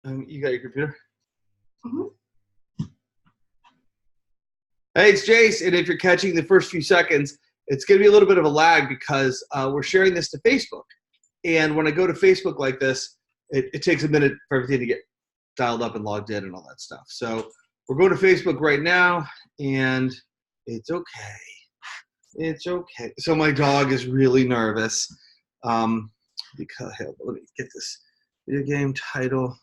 You got your computer? Mm-hmm. Hey, it's Jase, and if you're catching the first few seconds, it's going to be a little bit of a lag because we're sharing this to Facebook. And when I go to Facebook like this, it takes a minute for everything to get dialed up and logged in and all that stuff. So we're going to Facebook right now, and it's okay. It's okay. So my dog is really nervous because, let me get this video game title.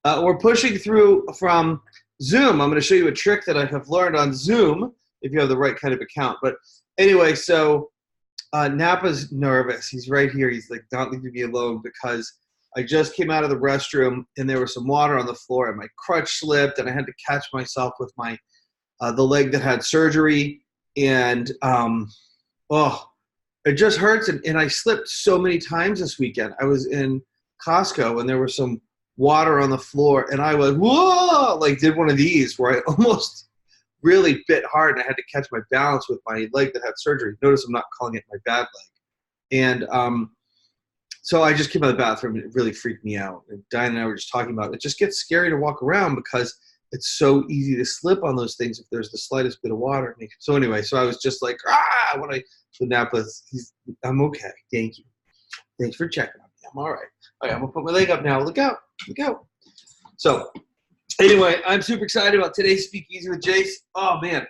We're pushing through from Zoom. I'm going to show you a trick that I have learned on Zoom if you have the right kind of account. But anyway, so Napa's nervous. He's right here. He's like, not leaving me alone because I just came out of the restroom and there was some water on the floor and my crutch slipped and I had to catch myself with my the leg that had surgery. And it just hurts. And I slipped so many times this weekend. I was in Costco and there was some water on the floor and I was whoa, like did one of these where I almost really bit hard and I had to catch my balance with my leg that had surgery. Notice I'm not calling it my bad leg. And so I just came out of the bathroom and it really freaked me out. And Diane and I were just talking about it. It just gets scary to walk around because it's so easy to slip on those things if there's the slightest bit of water. So anyway, so I was just like, so Napa's, I'm okay. Thank you. Thanks for checking on me. I'm all right. All right, I'm gonna put my leg up now. Look out. Look out. So anyway, I'm super excited about today's Speakeasy with Jase. Oh, man.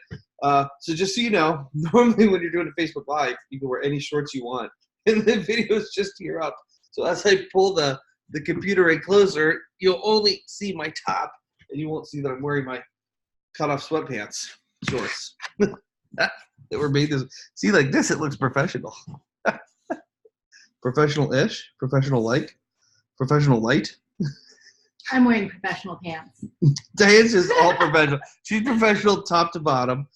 So just so you know, normally when you're doing a Facebook Live, you can wear any shorts you want. And the video is just here up. So as I pull the computer in closer, you'll only see my top, and you won't see that I'm wearing my cut-off sweatpants shorts. that were made this. See, like this, it looks professional. Professional-ish? Professional-like? Professional light? I'm wearing professional pants. Diane's just all professional. She's professional top to bottom.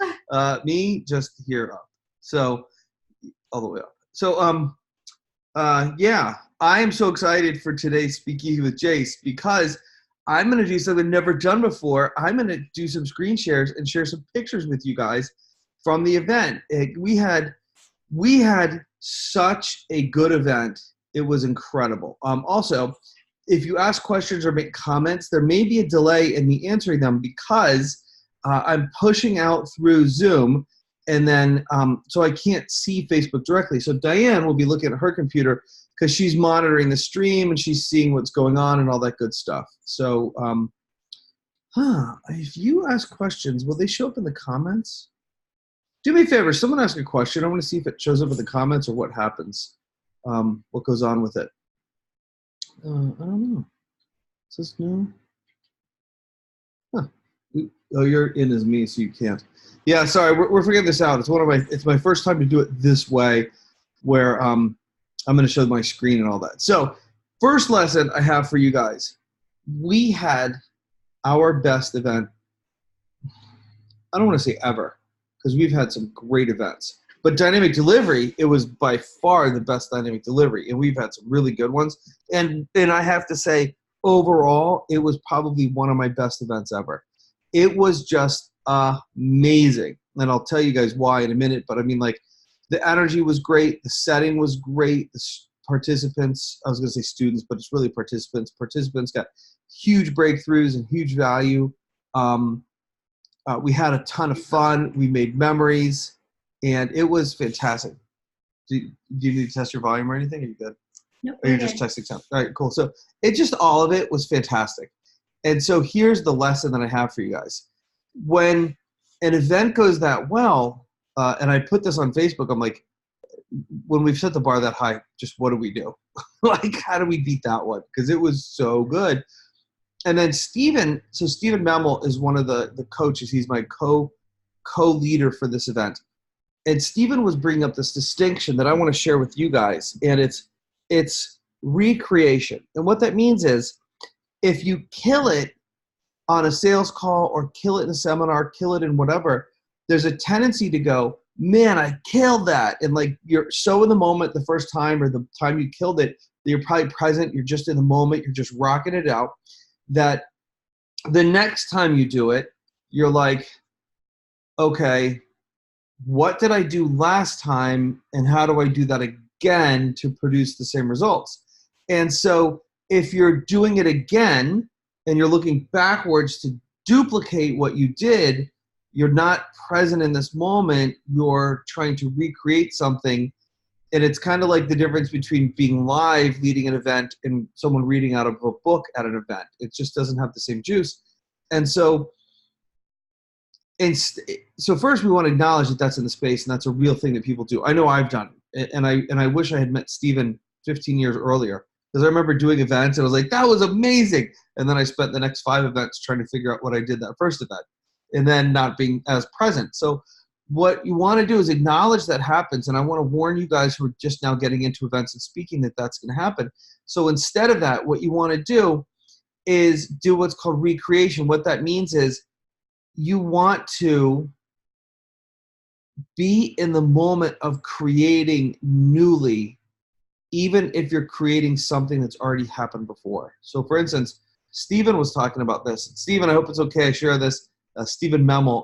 Me, just here up. So, all the way up. So, yeah, I am so excited for today's Speakeasy with Jase because I'm going to do something I've never done before. I'm going to do some screen shares and share some pictures with you guys from the event. We had such a good event. It was incredible. Also, if you ask questions or make comments, there may be a delay in me answering them because I'm pushing out through Zoom, and then so I can't see Facebook directly. So Diane will be looking at her computer because she's monitoring the stream and she's seeing what's going on and all that good stuff. So if you ask questions, will they show up in the comments? Do me a favor, someone ask a question. I want to see if it shows up in the comments or what happens, what goes on with it. I don't know. Is this new? Huh. Oh, you're in as me, so you can't. Yeah, sorry, we're figuring this out. It's my first time to do it this way, where I'm going to show my screen and all that. So, first lesson I have for you guys. We had our best event. I don't want to say ever, because we've had some great events. But dynamic delivery, it was by far the best dynamic delivery, and we've had some really good ones. And I have to say, overall, it was probably one of my best events ever. It was just amazing, and I'll tell you guys why in a minute. But I mean, like, the energy was great, the setting was great, the participants, I was going to say students, but it's really participants. Participants got huge breakthroughs and huge value. We had a ton of fun. We made memories. And it was fantastic. Do you need to test your volume or anything? Are you good? Nope. Or you're just testing sound? All right, cool. So all of it was fantastic. And so here's the lesson that I have for you guys. When an event goes that well, and I put this on Facebook, I'm like, when we've set the bar that high, just what do we do? Like, how do we beat that one? Because it was so good. And then Stephen Memel is one of the coaches. He's my co-leader for this event. And Stephen was bringing up this distinction that I want to share with you guys, and it's recreation. And what that means is if you kill it on a sales call or kill it in a seminar, kill it in whatever, there's a tendency to go, man, I killed that. And like you're so in the moment the first time or the time you killed it, that you're probably present, you're just in the moment, you're just rocking it out, that the next time you do it, you're like, okay, what did I do last time and how do I do that again to produce the same results. And so if you're doing it again and you're looking backwards to duplicate what you did, you're not present in this moment. You're trying to recreate something. And it's kind of like the difference between being live leading an event and someone reading out of a book at an event. It just doesn't have the same juice. And so first we want to acknowledge that that's in the space and that's a real thing that people do. I know I've done it. And I wish I had met Stephen 15 years earlier, because I remember doing events and I was like, that was amazing. And then I spent the next 5 events trying to figure out what I did that first event and then not being as present. So what you want to do is acknowledge that happens. And I want to warn you guys who are just now getting into events and speaking that that's going to happen. So instead of that, what you want to do is do what's called recreation. What that means is you want to be in the moment of creating newly, even if you're creating something that's already happened before. So for instance, Stephen was talking about this. Stephen, I hope it's okay I share this. Stephen Memel,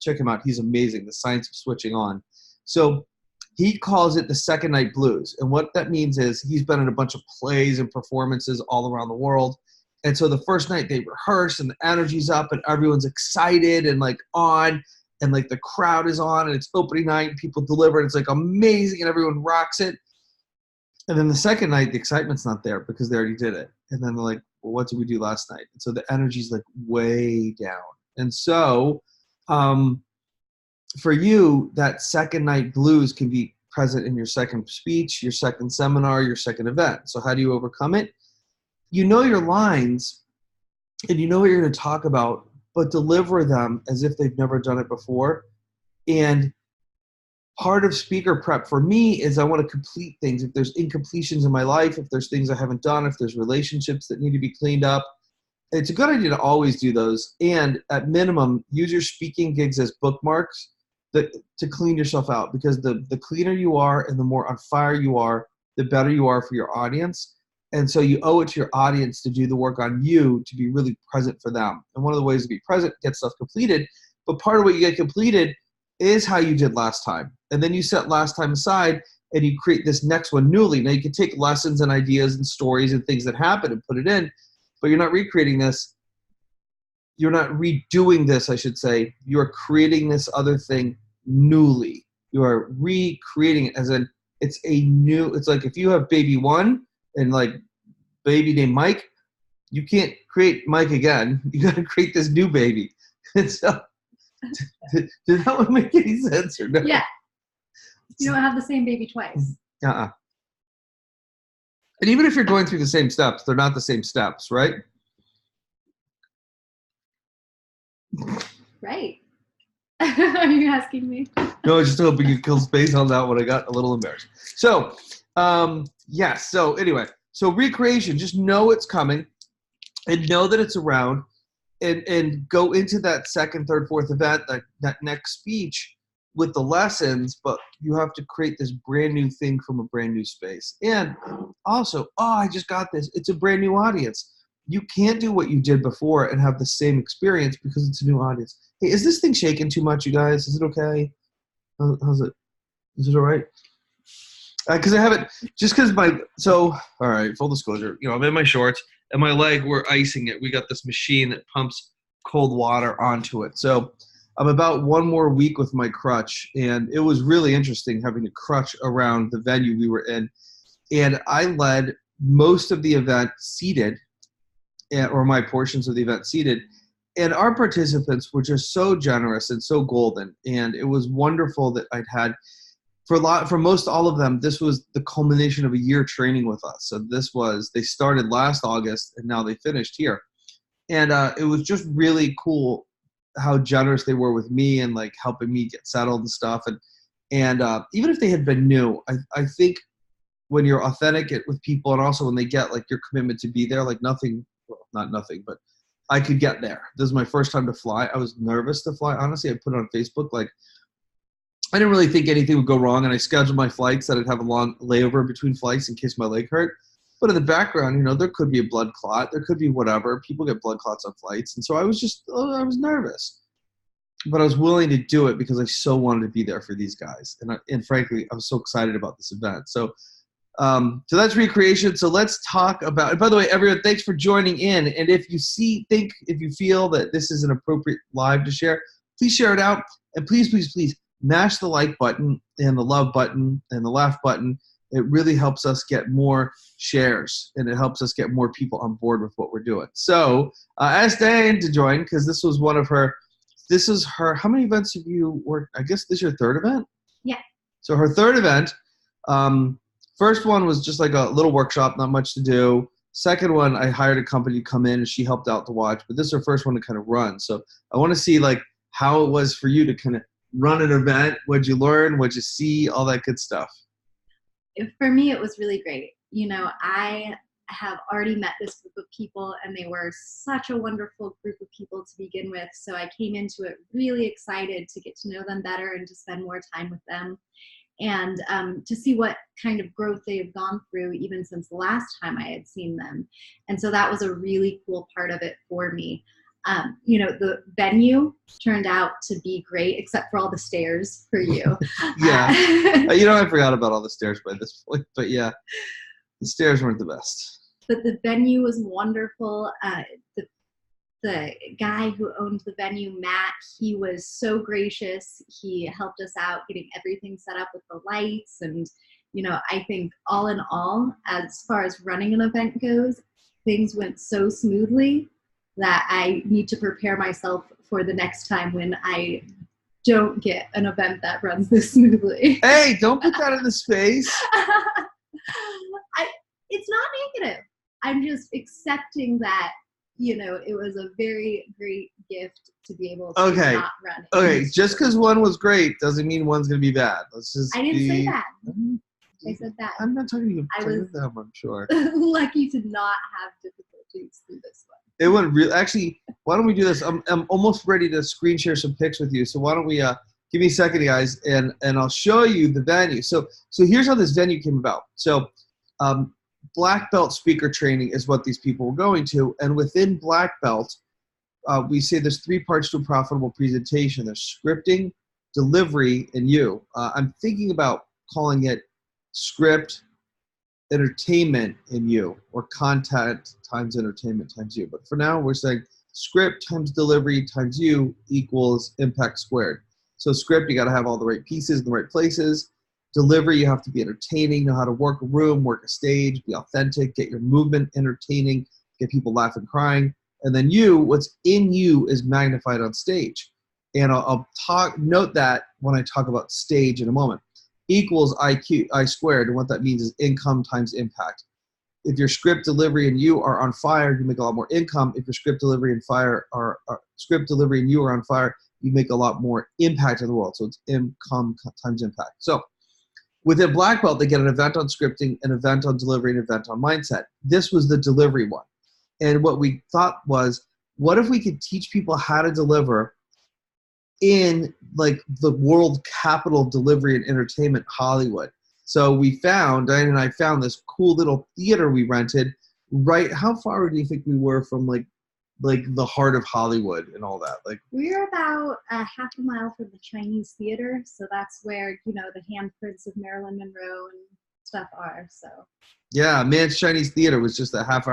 check him out. He's amazing, The Science of Switching On. So he calls it the second night blues. And what that means is he's been in a bunch of plays and performances all around the world. And so the first night they rehearse and the energy's up and everyone's excited and like on and like the crowd is on and it's opening night and people deliver and it's like amazing and everyone rocks it. And then the second night, the excitement's not there because they already did it. And then they're like, well, what did we do last night? And so the energy's like way down. And so for you, that second night blues can be present in your second speech, your second seminar, your second event. So how do you overcome it? You know your lines and you know what you're going to talk about, but deliver them as if they've never done it before. And part of speaker prep for me is I want to complete things. If there's incompletions in my life, if there's things I haven't done, if there's relationships that need to be cleaned up, it's a good idea to always do those. And at minimum, use your speaking gigs as bookmarks to clean yourself out, because the cleaner you are and the more on fire you are, the better you are for your audience. And so you owe it to your audience to do the work on you to be really present for them. And one of the ways to be present, get stuff completed. But part of what you get completed is how you did last time. And then you set last time aside and you create this next one newly. Now you can take lessons and ideas and stories and things that happen and put it in, but you're not recreating this. You're not redoing this, I should say. You are creating this other thing newly. You are recreating it as in it's like if you have baby one and like baby named Mike, you can't create Mike again. You got to create this new baby. And so, did that one make any sense or no? Yeah. You don't have the same baby twice. And even if you're going through the same steps, they're not the same steps, right? Right. Are you asking me? No, I was just hoping you kill space on that one. I got a little embarrassed. So, yes. So anyway, so recreation, just know it's coming and know that it's around and go into that second, third, fourth event, that next speech with the lessons, but you have to create this brand new thing from a brand new space. And also, I just got this. It's a brand new audience. You can't do what you did before and have the same experience because it's a new audience. Hey, is this thing shaking too much, you guys? Is it okay? How's it? Is it all right? Because I haven't, just because all right, full disclosure, I'm in my shorts and my leg, we're icing it. We got this machine that pumps cold water onto it. So I'm about one more week with my crutch, and it was really interesting having to crutch around the venue we were in. And I led most of the event seated, or my portions of the event seated. And our participants were just so generous and so golden. And it was wonderful that I'd had, for most all of them, this was the culmination of a year training with us. So they started last August and now they finished here. And it was just really cool how generous they were with me and like helping me get settled and stuff. And even if they had been new, I think when you're authentic with people and also when they get like your commitment to be there, like nothing, well, not nothing, but I could get there. This is my first time to fly. I was nervous to fly. Honestly, I put it on Facebook. Like, I didn't really think anything would go wrong, and I scheduled my flights that I'd have a long layover between flights in case my leg hurt. But in the background, there could be a blood clot. There could be whatever. People get blood clots on flights. And so I was nervous. but I was willing to do it because I so wanted to be there for these guys. And frankly, I was so excited about this event. So that's recreation. So let's talk about, and by the way, everyone, thanks for joining in. And if you feel that this is an appropriate live to share, please share it out. And please, please, please mash the like button and the love button and the laugh button. It really helps us get more shares, and it helps us get more people on board with what we're doing. So ask Diane to join, because this is her, how many events have you worked? I guess this is your third event? Yeah. So her third event, first one was just like a little workshop, not much to do. Second one, I hired a company to come in and she helped out to watch, but this is her first one to kind of run. So I want to see like how it was for you to kind of run an event. What'd you learn? What'd you see? All that good stuff. For me, it was really great. I have already met this group of people, and they were such a wonderful group of people to begin with. So I came into it really excited to get to know them better and to spend more time with them, and to see what kind of growth they have gone through even since the last time I had seen them. And so that was a really cool part of it for me. The venue turned out to be great, except for all the stairs for you. Yeah. I forgot about all the stairs by this point, but yeah, the stairs weren't the best. But the venue was wonderful. The guy who owned the venue, Matt, he was so gracious. He helped us out getting everything set up with the lights. And, I think all in all, as far as running an event goes, things went so smoothly that I need to prepare myself for the next time when I don't get an event that runs this smoothly. Hey, don't put that in the space. It's not negative. I'm just accepting that, it was a very great gift to be able to not run it. Okay, just because one was great doesn't mean one's going to be bad. I didn't say that. I said that. I'm not talking to you. I was them, I'm sure. lucky to not have difficulties through this one. It went really. Actually, why don't we do this? I'm almost ready to screen share some pics with you. So why don't we give me a second, guys, and I'll show you the venue. So here's how this venue came about. So black belt speaker training is what these people were going to, and within black belt, we say there's 3 parts to a profitable presentation. There's scripting, delivery, and you. I'm thinking about calling it script, entertainment, and you, or content times entertainment times you. But for now, we're saying script times delivery times you equals impact squared. So script, you got to have all the right pieces in the right places. Delivery, you have to be entertaining, know how to work a room, work a stage, be authentic, get your movement entertaining, get people laughing, crying. And then you, what's in you is magnified on stage. And I'll note that when I talk about stage in a moment. Equals IQ, I squared, and what that means is income times impact. If your script, delivery, and you are on fire, you make a lot more income. If your script, delivery, and script, delivery, and you are on fire, you make a lot more impact in the world. So it's income times impact. So within black belt, they get an event on scripting, an event on delivery, an event on mindset. This was the delivery one. And what we thought was, what if we could teach people how to deliver in like the world capital of delivery and entertainment, Hollywood? So Diane and I found this cool little theater we rented. Right, how far do you think we were from like the heart of Hollywood and all that? Like, we're about half a mile from the Chinese theater, so that's where the handprints of Marilyn Monroe and stuff are. So yeah, Man's Chinese Theater was just a half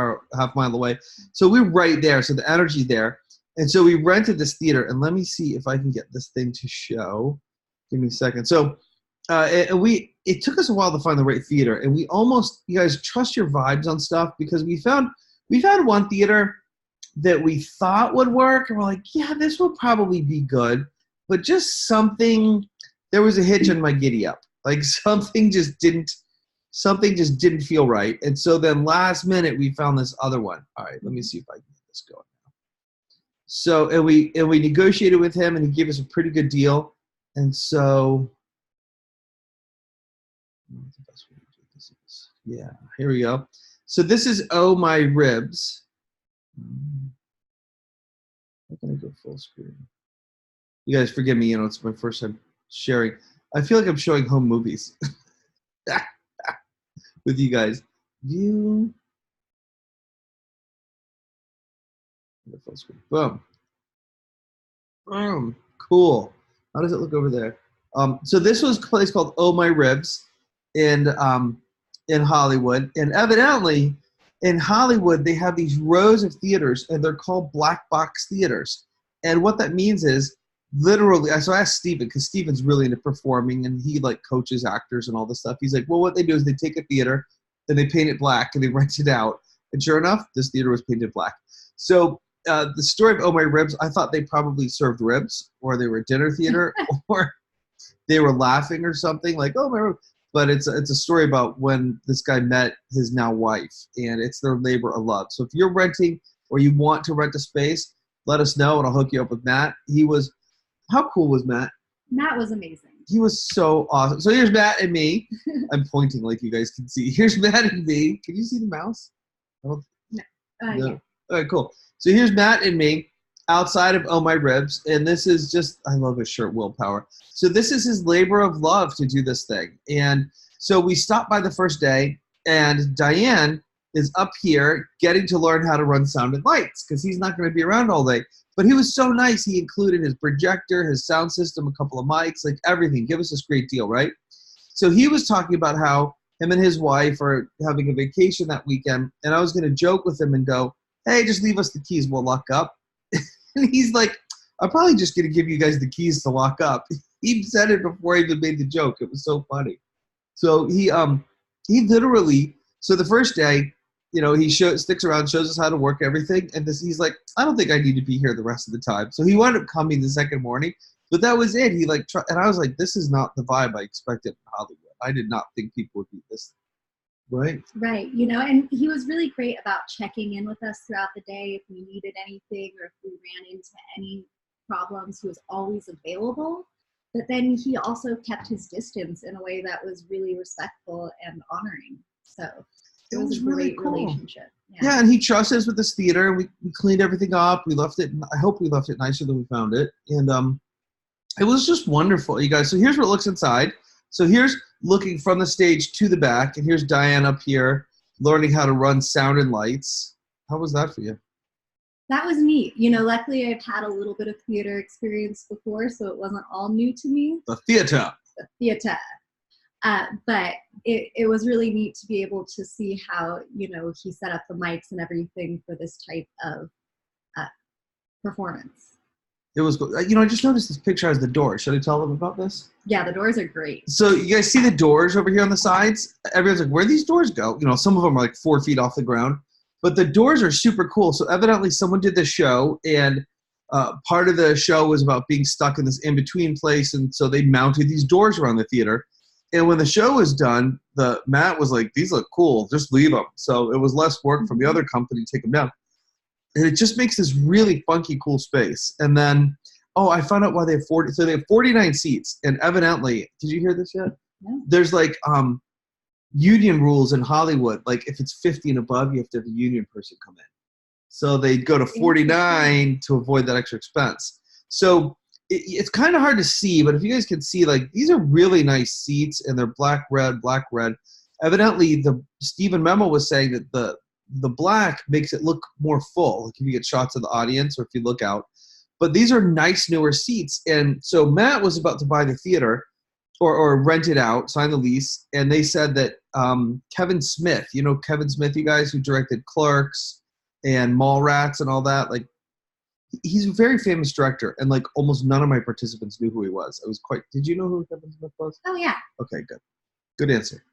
mile away. So we're right there. So the energy there. And so we rented this theater, and let me see if I can get this thing to show. Give me a second. So it took us a while to find the right theater, and you guys trust your vibes on stuff, because we found one theater that we thought would work, and we're like, yeah, this will probably be good, but just there was a hitch in my giddy up. Like something just didn't feel right. And so then last minute we found this other one. All right, let me see if I can get this going. So, and we negotiated with him, and he gave us a pretty good deal. And so, yeah, here we go. So this is Oh My Ribs. How can I go full screen? You guys forgive me, it's my first time sharing. I feel like I'm showing home movies with you guys. View. Full screen. Boom. Boom. Cool. How does it look over there? So this was a place called Oh My Ribs in Hollywood. And evidently, in Hollywood, they have these rows of theaters, and they're called black box theaters. And what that means is, literally, so I asked Steven, because Steven's really into performing, and he like coaches actors and all this stuff. He's like, well, what they do is they take a theater, and they paint it black, and they rent it out. And sure enough, this theater was painted black. So the story of Oh My Ribs, I thought they probably served ribs, or they were a dinner theater, or they were laughing or something, like, oh my ribs. But it's a story about when this guy met his now wife, and it's their labor of love. So if you're renting or you want to rent a space, let us know, and I'll hook you up with Matt. How cool was Matt? Matt was amazing. He was so awesome. So here's Matt and me. I'm pointing like you guys can see. Here's Matt and me. Can you see the mouse? No. No. Yeah. All right, cool. So here's Matt and me outside of Oh My Ribs, and this is just, I love his shirt, Willpower. So this is his labor of love to do this thing. And so we stopped by the first day, and Diane is up here getting to learn how to run sound and lights, because he's not going to be around all day. But he was so nice. He included his projector, his sound system, a couple of mics, like everything. Give us this great deal, right? So he was talking about how him and his wife are having a vacation that weekend, and I was going to joke with him and go, hey, just leave us the keys. We'll lock up. And he's like, I'm probably just going to give you guys the keys to lock up. He said it before I even made the joke. It was so funny. So he literally, so the first day, you know, he sticks around, shows us how to work everything. And he's like, I don't think I need to be here the rest of the time. So he wound up coming the second morning, but that was it. He like, and I was like, this is not the vibe I expected in Hollywood. I did not think people would be this. Right. Right. You know, and he was really great about checking in with us throughout the day if we needed anything or if we ran into any problems. He was always available. But then he also kept his distance in a way that was really respectful and honoring. So it was a really great cool relationship. Yeah, and he trusts us with this theater. We cleaned everything up. We left it. I hope we left it nicer than we found it. And it was just wonderful, you guys. So here's what it looks inside. So here's looking from the stage to the back, and here's Diane up here learning how to run sound and lights. How was that for you? That was neat. You know, luckily I've had a little bit of theater experience before, so it wasn't all new to me. The theater. But it was really neat to be able to see how, you know, he set up the mics and everything for this type of performance. It was, you know, I just noticed this picture has the doors. Should I tell them about this? Yeah, the doors are great. So you guys see the doors over here on the sides? Everyone's like, where do these doors go? You know, some of them are like 4 feet off the ground. But the doors are super cool. So evidently someone did the show, and part of the show was about being stuck in this in-between place, and so they mounted these doors around the theater. And when the show was done, Matt was like, these look cool, just leave them. So it was less work from the other company to take them down. And it just makes this really funky, cool space. And then, I found out why they have 40. So they have 49 seats. And evidently, did you hear this yet? No. There's like union rules in Hollywood. Like if it's 50 and above, you have to have a union person come in. So they go to 49 to avoid that extra expense. So it's kind of hard to see, but if you guys can see, like these are really nice seats, and they're black, red. Evidently, Stephen Memo was saying that the black makes it look more full, like if you get shots of the audience or if you look out. But these are nice, newer seats. And so Matt was about to buy the theater or rent it out, sign the lease, and they said that Kevin Smith, you know Kevin Smith, you guys, who directed Clerks and Mallrats and all that, like he's a very famous director, and like almost none of my participants knew who he was. Did you know who Kevin Smith was? Oh, yeah. Okay, good answer.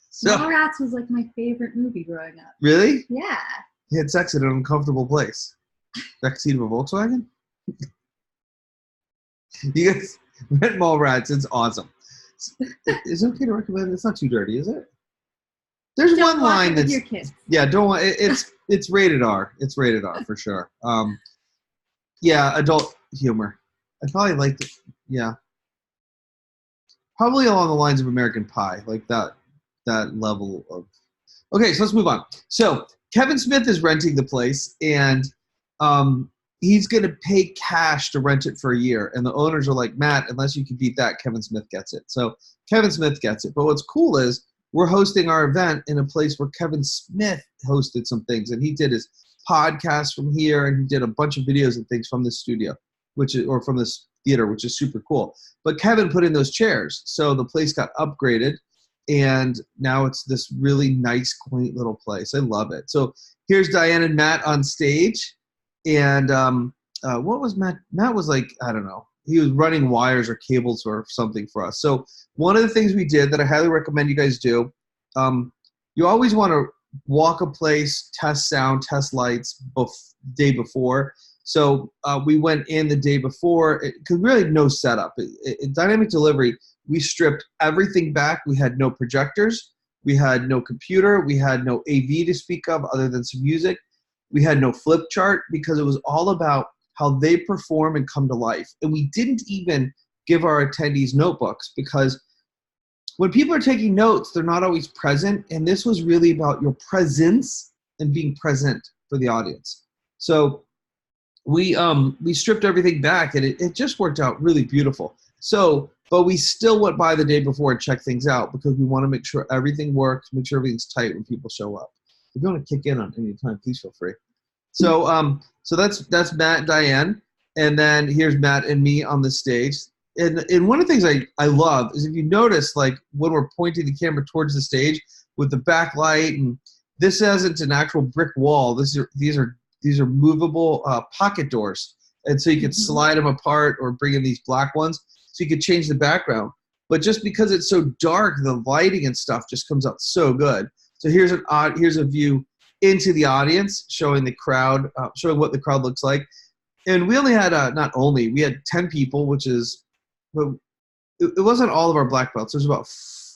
So, Mallrats was like my favorite movie growing up. Really? Yeah. He had sex in an uncomfortable place. Backseat of a Volkswagen? You guys, rent Mallrats, it's awesome. Is it okay to recommend it? It's not too dirty, is it? There's Don't one line watch it with that's your kids. Yeah, don't want it's rated R. It's rated R for sure. Yeah, adult humor. I probably liked it. Yeah. Probably along the lines of American Pie, like that level of. Okay, so let's move on. So Kevin Smith is renting the place, and he's going to pay cash to rent it for a year. And the owners are like, Matt, unless you can beat that, Kevin Smith gets it. So Kevin Smith gets it. But what's cool is we're hosting our event in a place where Kevin Smith hosted some things, and he did his podcast from here, and he did a bunch of videos and things from this studio. or from this theater, which is super cool. But Kevin put in those chairs, so the place got upgraded, and now it's this really nice, quaint little place. I love it. So here's Diane and Matt on stage, and what was Matt? Matt was like, I don't know. He was running wires or cables or something for us. So one of the things we did that I highly recommend you guys do, you always want to walk a place, test sound, test lights day before. So we went in the day before, because really no setup. In Dynamic Delivery, we stripped everything back. We had no projectors. We had no computer. We had no AV to speak of other than some music. We had no flip chart because it was all about how they perform and come to life. And we didn't even give our attendees notebooks because when people are taking notes, they're not always present. And this was really about your presence and being present for the audience. So we stripped everything back, and it just worked out really beautiful. So, but we still went by the day before and checked things out because we want to make sure everything works, make sure everything's tight when people show up. If you want to kick in on any time, please feel free. So so that's Matt and Diane, and then here's Matt and me on the stage. And one of the things I love is if you notice, like when we're pointing the camera towards the stage with the backlight, and this isn't an actual brick wall. These are movable pocket doors, and so you can slide them apart or bring in these black ones, so you could change the background. But just because it's so dark, the lighting and stuff just comes out so good. So here's a view into the audience, showing the crowd, showing what the crowd looks like. And we only had we had 10 people, which is, it wasn't all of our black belts. There's about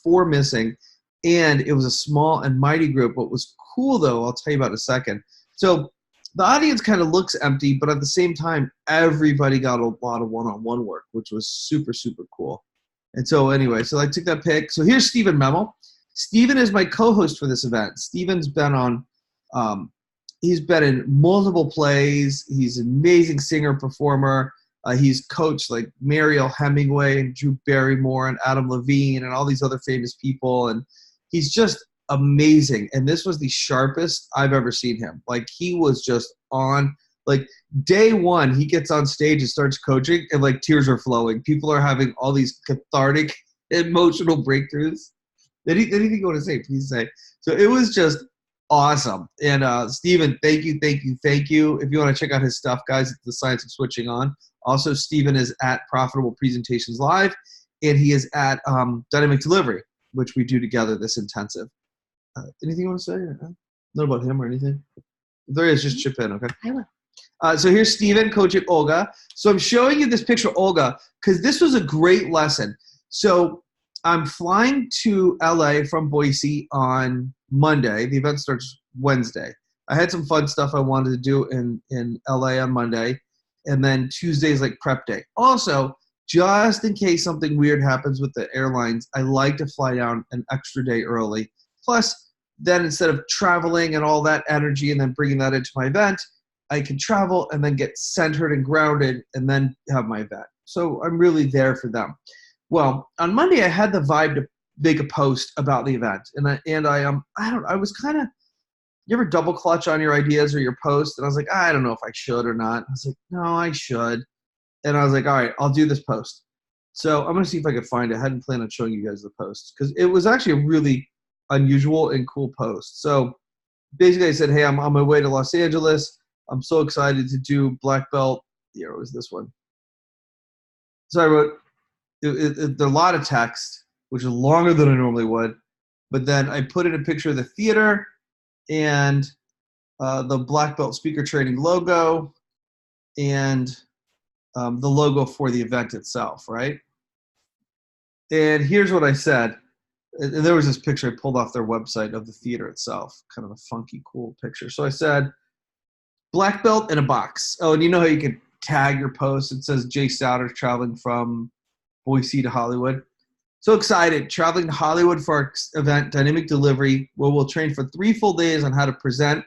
4 missing, and it was a small and mighty group. What was cool, though, I'll tell you about in a second. So the audience kind of looks empty, but at the same time, everybody got a lot of one-on-one work, which was super, super cool. And so anyway, so I took that pic. So here's Stephen Memel. Stephen is my co-host for this event. Stephen's been on, he's been in multiple plays. He's an amazing singer, performer. He's coached like Mariel Hemingway and Drew Barrymore and Adam Levine and all these other famous people. And he's just amazing. And this was the sharpest I've ever seen him. Like, he was just on, like, day one, he gets on stage and starts coaching, and like tears are flowing. People are having all these cathartic, emotional breakthroughs. Anything you want to say, please say. So it was just awesome. And Stephen, thank you. If you want to check out his stuff, guys, it's The Science of Switching On. Also, Stephen is at Profitable Presentations Live, and he is at Dynamic Delivery, which we do together, this intensive. Anything you want to say? Not about him or anything? If there is, just chip in, okay? I will. So here's Steven coaching Olga. So I'm showing you this picture of Olga because this was a great lesson. So I'm flying to LA from Boise on Monday. The event starts Wednesday. I had some fun stuff I wanted to do in LA on Monday. And then Tuesday is like prep day. Also, just in case something weird happens with the airlines, I like to fly down an extra day early. Plus, then instead of traveling and all that energy and then bringing that into my event, I can travel and then get centered and grounded and then have my event. So I'm really there for them. Well, on Monday I had the vibe to make a post about the event, and I was kind of, you ever double clutch on your ideas or your post? And I was like, I don't know if I should or not. I was like, no, I should. And I was like, all right, I'll do this post. So I'm gonna see if I could find it. I hadn't planned on showing you guys the post because it was actually a really unusual and cool post. So basically I said, hey, I'm on my way to Los Angeles. I'm so excited to do black belt. Here was this one. So I wrote, there's a lot of text, which is longer than I normally would. But then I put in a picture of the theater and the black belt speaker training logo and the logo for the event itself, right? And here's what I said. And there was this picture I pulled off their website of the theater itself, kind of a funky, cool picture. So I said, black belt in a box. Oh, and you know how you can tag your post? It says Jase Souder traveling from Boise to Hollywood. So excited, traveling to Hollywood for our event, Dynamic Delivery, where we'll train for 3 full days on how to present,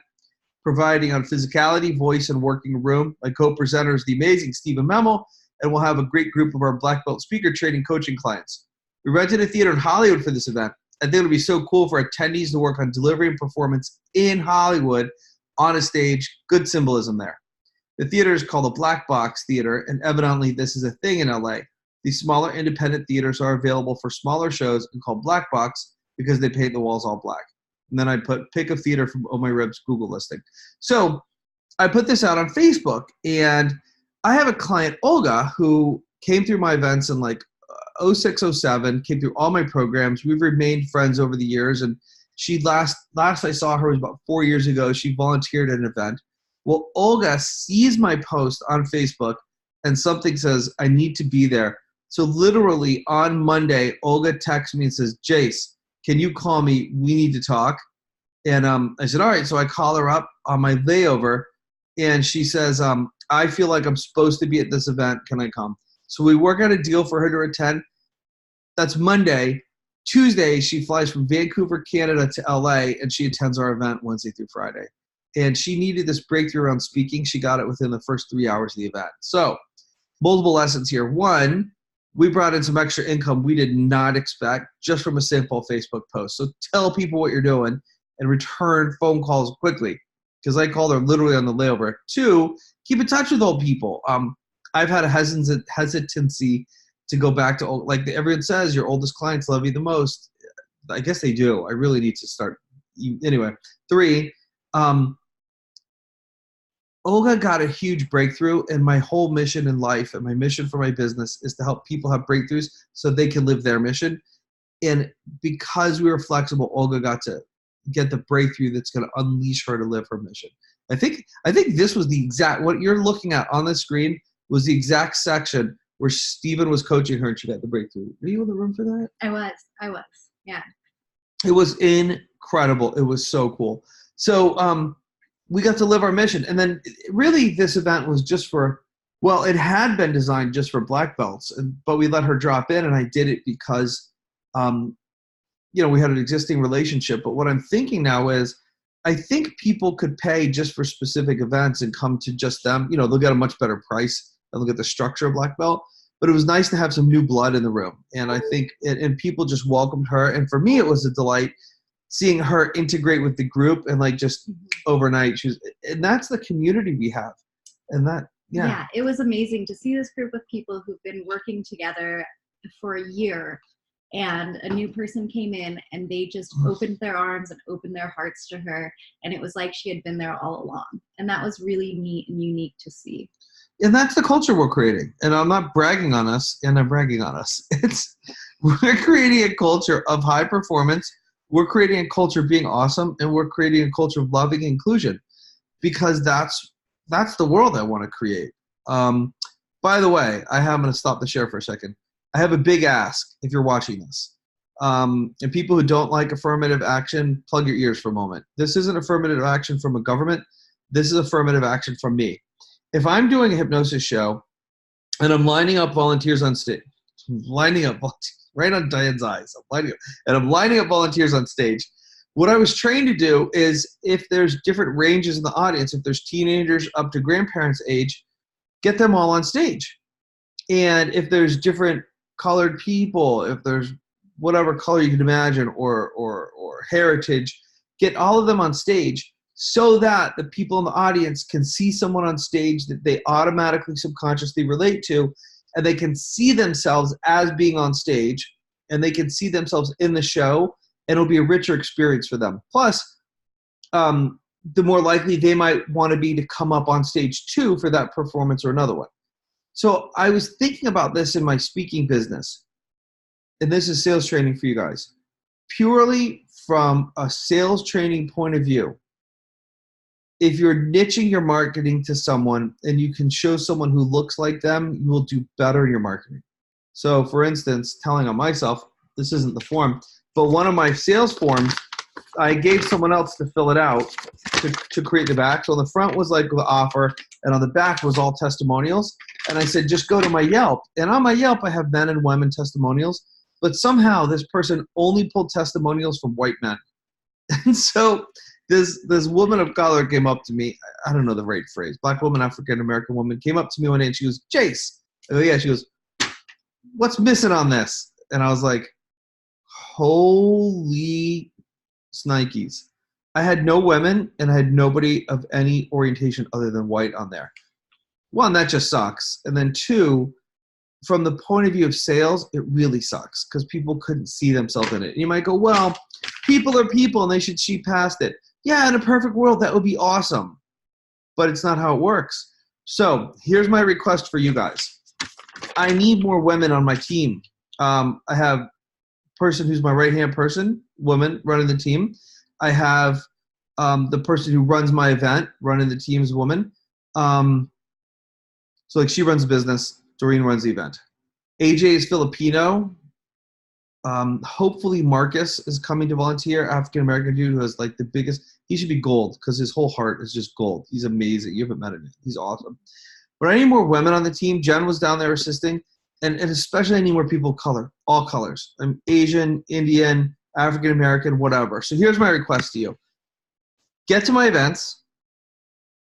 providing on physicality, voice, and working room. My co-presenter is the amazing Stephen Memel, and we'll have a great group of our black belt speaker training coaching clients. We rented a theater in Hollywood for this event. I think it'll be so cool for attendees to work on delivery and performance in Hollywood on a stage. Good symbolism there. The theater is called a Black Box Theater, and evidently this is a thing in LA. These smaller independent theaters are available for smaller shows and called Black Box because they paint the walls all black. And then I put pick a theater from Oh My Ribs Google listing. So I put this out on Facebook, and I have a client, Olga, who came through my events in like 06, 07, came through all my programs. We've remained friends over the years, and she last I saw her was about 4 years ago. She volunteered at an event. Well, Olga sees my post on Facebook, and something says, I need to be there. So literally on Monday, Olga texts me and says, Jase, can you call me? We need to talk. And I said, all right. So I call her up on my layover, and she says, I feel like I'm supposed to be at this event. Can I come? So we work out a deal for her to attend. That's Monday. Tuesday, she flies from Vancouver, Canada to LA, and she attends our event Wednesday through Friday. And she needed this breakthrough around speaking. She got it within the first 3 hours of the event. So multiple lessons here. One, we brought in some extra income we did not expect just from a simple Facebook post. So tell people what you're doing and return phone calls quickly, because I called her literally on the layover. Two, keep in touch with old people. I've had a hesitancy to go back to old, like everyone says, your oldest clients love you the most. I guess they do. I really need to start. Anyway, three, Olga got a huge breakthrough, and my whole mission in life and my mission for my business is to help people have breakthroughs so they can live their mission. And because we were flexible, Olga got to get the breakthrough that's going to unleash her to live her mission. I think this was the exact, what you're looking at on the screen was the exact section where Stephen was coaching her and she got the breakthrough. Were you in the room for that? I was. Yeah. It was incredible. It was so cool. So we got to live our mission. And then really this event was just for, well, it had been designed just for black belts, but we let her drop in, and I did it because, we had an existing relationship. But what I'm thinking now is I think people could pay just for specific events and come to just them. They'll get a much better price. They'll get the structure of black belt. But it was nice to have some new blood in the room. And I think, and people just welcomed her. And for me, it was a delight seeing her integrate with the group and like just overnight. And that's the community we have. And that, yeah, it was amazing to see this group of people who've been working together for a year, and a new person came in and they just opened their arms and opened their hearts to her. And it was like she had been there all along. And that was really neat and unique to see. And that's the culture we're creating. And I'm not bragging on us, and I'm bragging on us. We're creating a culture of high performance. We're creating a culture of being awesome, and we're creating a culture of loving inclusion, because that's the world I want to create. By the way, I'm going to stop the share for a second. I have a big ask if you're watching this. And people who don't like affirmative action, plug your ears for a moment. This isn't affirmative action from a government. This is affirmative action from me. If I'm doing a hypnosis show and I'm lining up volunteers on stage, right on Diane's eyes, I'm lining up volunteers on stage. What I was trained to do is, if there's different ranges in the audience, if there's teenagers up to grandparents' age, get them all on stage. And if there's different colored people, if there's whatever color you can imagine, or heritage, get all of them on stage, so that the people in the audience can see someone on stage that they automatically subconsciously relate to, and they can see themselves as being on stage, and they can see themselves in the show, and it'll be a richer experience for them. Plus, the more likely they might want to be to come up on stage too for that performance or another one. So I was thinking about this in my speaking business, and this is sales training for you guys. Purely from a sales training point of view, if you're niching your marketing to someone and you can show someone who looks like them, you will do better in your marketing. So for instance, telling on myself, this isn't the form, but one of my sales forms, I gave someone else to fill it out to create the back. So on the front was like the offer, and on the back was all testimonials. And I said, just go to my Yelp. And on my Yelp, I have men and women testimonials, but somehow this person only pulled testimonials from white men. And so this woman of color came up to me. I don't know the right phrase. Black woman, African-American woman came up to me one day and she goes, Jase. I go, yeah. She goes, what's missing on this? And I was like, holy Snikes. I had no women and I had nobody of any orientation other than white on there. one, that just sucks. And then two, from the point of view of sales, it really sucks because people couldn't see themselves in it. And you might go, well, people are people and they should see past it. Yeah, in a perfect world, that would be awesome. But it's not how it works. So here's my request for you guys. I need more women on my team. I have a person who's my right-hand person, woman, running the team. I have the person who runs my event, running the team is a woman. So like she runs the business, Doreen runs the event. AJ is Filipino. Hopefully Marcus is coming to volunteer, African-American dude who has like the biggest, he should be gold because his whole heart is just gold. He's amazing. You haven't met him. He's awesome. But I need more women on the team. Jen was down there assisting. And especially I need more people of color, all colors. I'm Asian, Indian, African-American, whatever. So here's my request to you. Get to my events.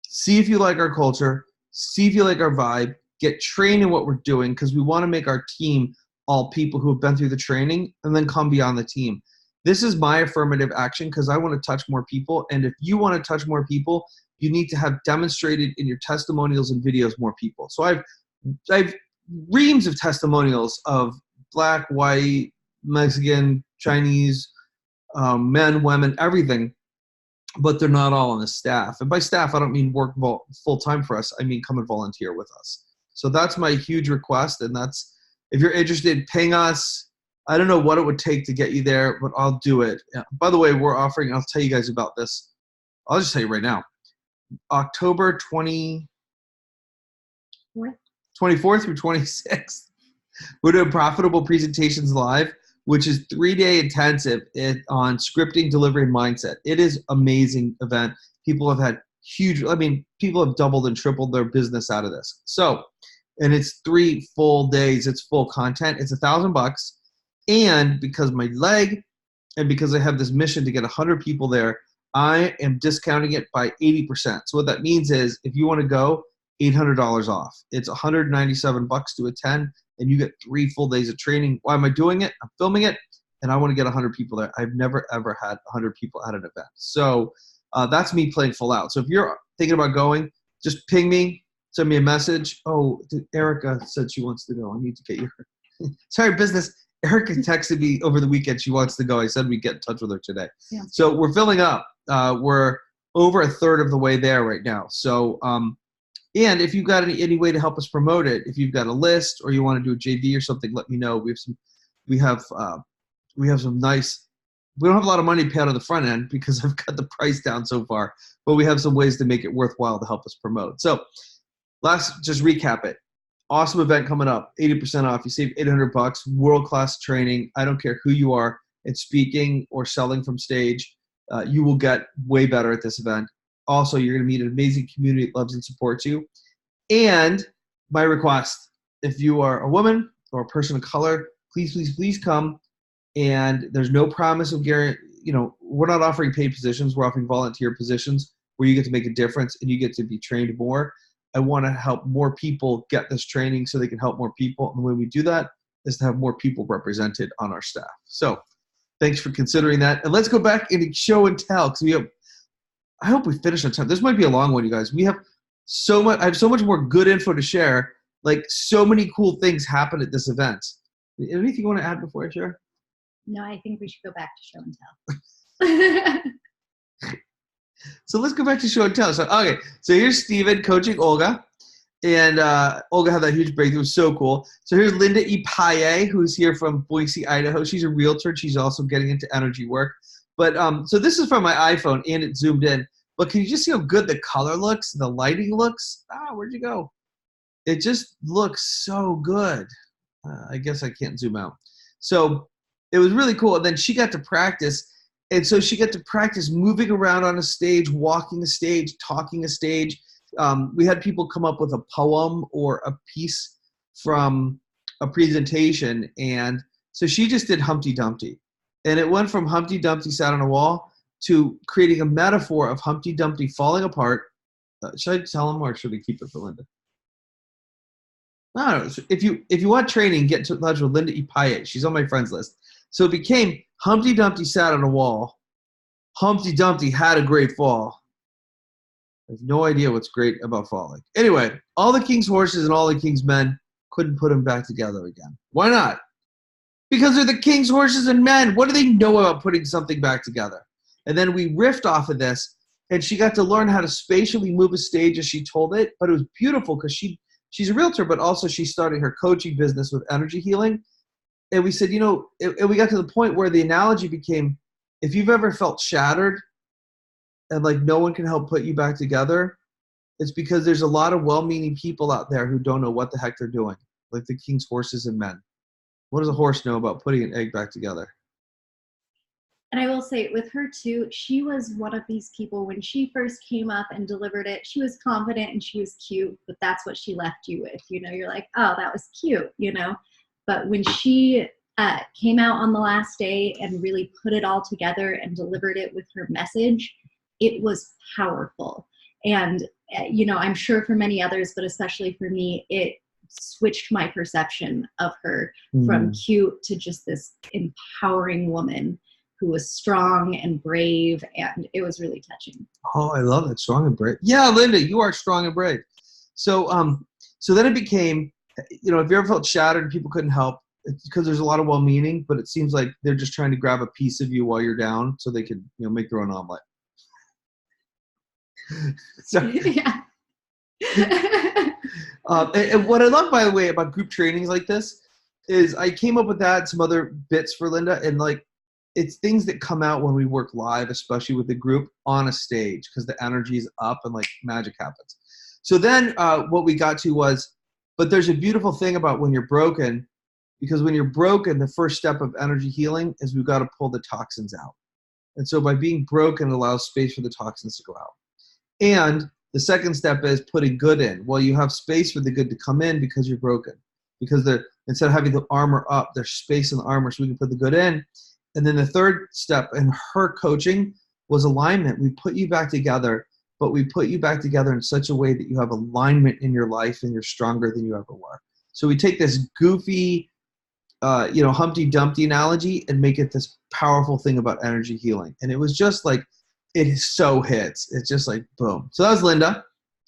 See if you like our culture. See if you like our vibe. Get trained in what we're doing because we want to make our team all people who have been through the training and then come beyond the team. This is my affirmative action because I want to touch more people. And if you want to touch more people, you need to have demonstrated in your testimonials and videos more people. So I've reams of testimonials of Black, white, Mexican, Chinese, men, women, everything, but they're not all on the staff. And by staff, I don't mean work full-time for us. I mean come and volunteer with us. So that's my huge request, and that's, if you're interested, ping us. I don't know what it would take to get you there, but I'll do it. By the way, we're offering, I'll tell you guys about this. I'll just tell you right now. October 24th through 26th, we're doing Profitable Presentations Live, which is 3-day intensive on scripting, delivery, and mindset. It is amazing event. People have had people have doubled and tripled their business out of this. So, and it's 3 full days. It's full content. It's $1,000. And because my leg and because I have this mission to get 100 people there, I am discounting it by 80%. So what that means is if you want to go, $800 off. It's $197 to attend, and you get 3 full days of training. Why am I doing it? I'm filming it, and I want to get 100 people there. I've never, ever had 100 people at an event. So that's me playing full out. So if you're thinking about going, just ping me, send me a message. Oh, Erica said she wants to go. I need to get your – sorry, business. Erica texted me over the weekend. She wants to go. I said we'd get in touch with her today. Yeah. So we're filling up. We're over a third of the way there right now. So and if you've got any way to help us promote it, if you've got a list or you want to do a JV or something, let me know. We have some nice. We don't have a lot of money to pay out on the front end because I've got the price down so far, but we have some ways to make it worthwhile to help us promote. So just recap it. Awesome event coming up, 80% off. You save $800, world-class training. I don't care who you are in speaking or selling from stage. You will get way better at this event. Also, you're going to meet an amazing community that loves and supports you. And my request, if you are a woman or a person of color, please, please, please come. And there's no promise of guarantee. We're not offering paid positions. We're offering volunteer positions where you get to make a difference and you get to be trained more. I want to help more people get this training so they can help more people. And the way we do that is to have more people represented on our staff. So thanks for considering that. And let's go back into show and tell because I hope we finish on time. This might be a long one, you guys. I have so much more good info to share. Like so many cool things happen at this event. Anything you want to add before I share? No, I think we should go back to show and tell. So let's go back to show and tell. So here's Steven coaching Olga. And Olga had that huge breakthrough. It was so cool. So here's Linda Ipaye, who's here from Boise, Idaho. She's a realtor. She's also getting into energy work. But so this is from my iPhone, and it zoomed in. But can you just see how good the color looks, the lighting looks? Where'd you go? It just looks so good. I guess I can't zoom out. So it was really cool. And then she got to practice. And so she got to practice moving around on a stage, walking a stage, talking a stage. We had people come up with a poem or a piece from a presentation. And so she just did Humpty Dumpty. And it went from Humpty Dumpty sat on a wall to creating a metaphor of Humpty Dumpty falling apart. Should I tell him or should we keep it for Linda? I don't know. If you want training, get in touch with Linda Ipaye. She's on my friends list. So it became Humpty Dumpty sat on a wall. Humpty Dumpty had a great fall. I have no idea what's great about falling. Anyway, all the king's horses and all the king's men couldn't put them back together again. Why not? Because they're the king's horses and men. What do they know about putting something back together? And then we riffed off of this, and she got to learn how to spatially move a stage as she told it. But it was beautiful because she's a realtor, but also she's starting her coaching business with energy healing. And we said, and we got to the point where the analogy became, if you've ever felt shattered and like no one can help put you back together, it's because there's a lot of well-meaning people out there who don't know what the heck they're doing, like the king's horses and men. What does a horse know about putting an egg back together? And I will say with her too, she was one of these people when she first came up and delivered it, she was confident and she was cute, but that's what she left you with. You're like, oh, that was cute, But when she came out on the last day and really put it all together and delivered it with her message, it was powerful. And, I'm sure for many others, but especially for me, it switched my perception of her from cute to just this empowering woman who was strong and brave, and it was really touching. Oh, I love that, strong and brave. Yeah, Linda, you are strong and brave. So then it became, if you ever felt shattered and people couldn't help, it's because there's a lot of well-meaning, but it seems like they're just trying to grab a piece of you while you're down so they can, make their own omelet. So, yeah. and what I love, by the way, about group trainings like this is I came up with that, some other bits for Linda, and it's things that come out when we work live, especially with the group on a stage, because the energy is up and magic happens. So then what we got to was, but there's a beautiful thing about when you're broken, because when you're broken, the first step of energy healing is we've got to pull the toxins out. And so by being broken, it allows space for the toxins to go out. And the second step is putting good in. Well, you have space for the good to come in because you're broken. Because instead of having the armor up, there's space in the armor so we can put the good in. And then the third step in her coaching was alignment. We put you back together, but we put you back together in such a way that you have alignment in your life and you're stronger than you ever were. So we take this goofy, Humpty Dumpty analogy and make it this powerful thing about energy healing. And it was just it so hits. It's just boom. So that was Linda.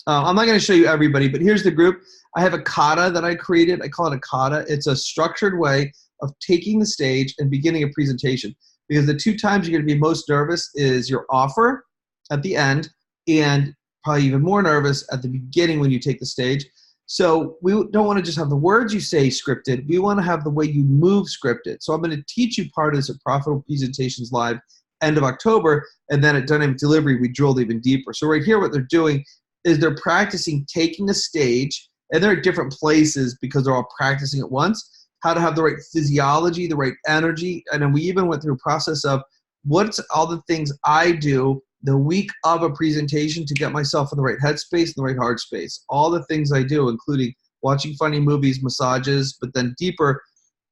I'm not going to show you everybody, but here's the group. I have a kata that I created. I call it a kata. It's a structured way of taking the stage and beginning a presentation. Because the two times you're going to be most nervous is your offer at the end and probably even more nervous at the beginning when you take the stage. So we don't want to just have the words you say scripted. We want to have the way you move scripted. So I'm going to teach you part of this at Profitable Presentations Live end of October, and then at Dynamic Delivery, we drilled even deeper. So right here, what they're doing is they're practicing taking a stage, and they're at different places because they're all practicing at once, how to have the right physiology, the right energy, and then we even went through a process of what's all the things I do the week of a presentation to get myself in the right headspace and the right heart space. All the things I do, including watching funny movies, massages, but then deeper,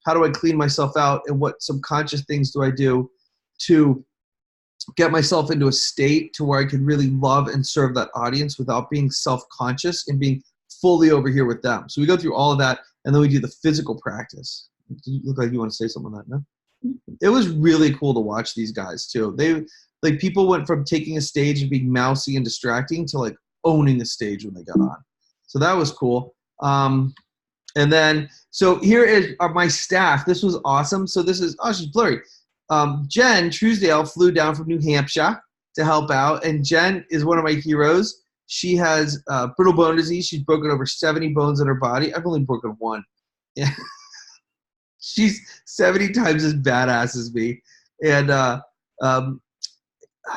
how do I clean myself out, and what subconscious things do I do to get myself into a state to where I can really love and serve that audience without being self-conscious and being fully over here with them. So we go through all of that, and then we do the physical practice. You look like you want to say something on that, no? It was really cool to watch these guys too. People went from taking a stage and being mousy and distracting to owning the stage when they got on. So that was cool. And then, so here is my staff. This was awesome. So this is, she's blurry. Jen Truesdale flew down from New Hampshire to help out, and Jen is one of my heroes. She has brittle bone disease. She's broken over 70 bones in her body. I've only broken one. Yeah. She's 70 times as badass as me. And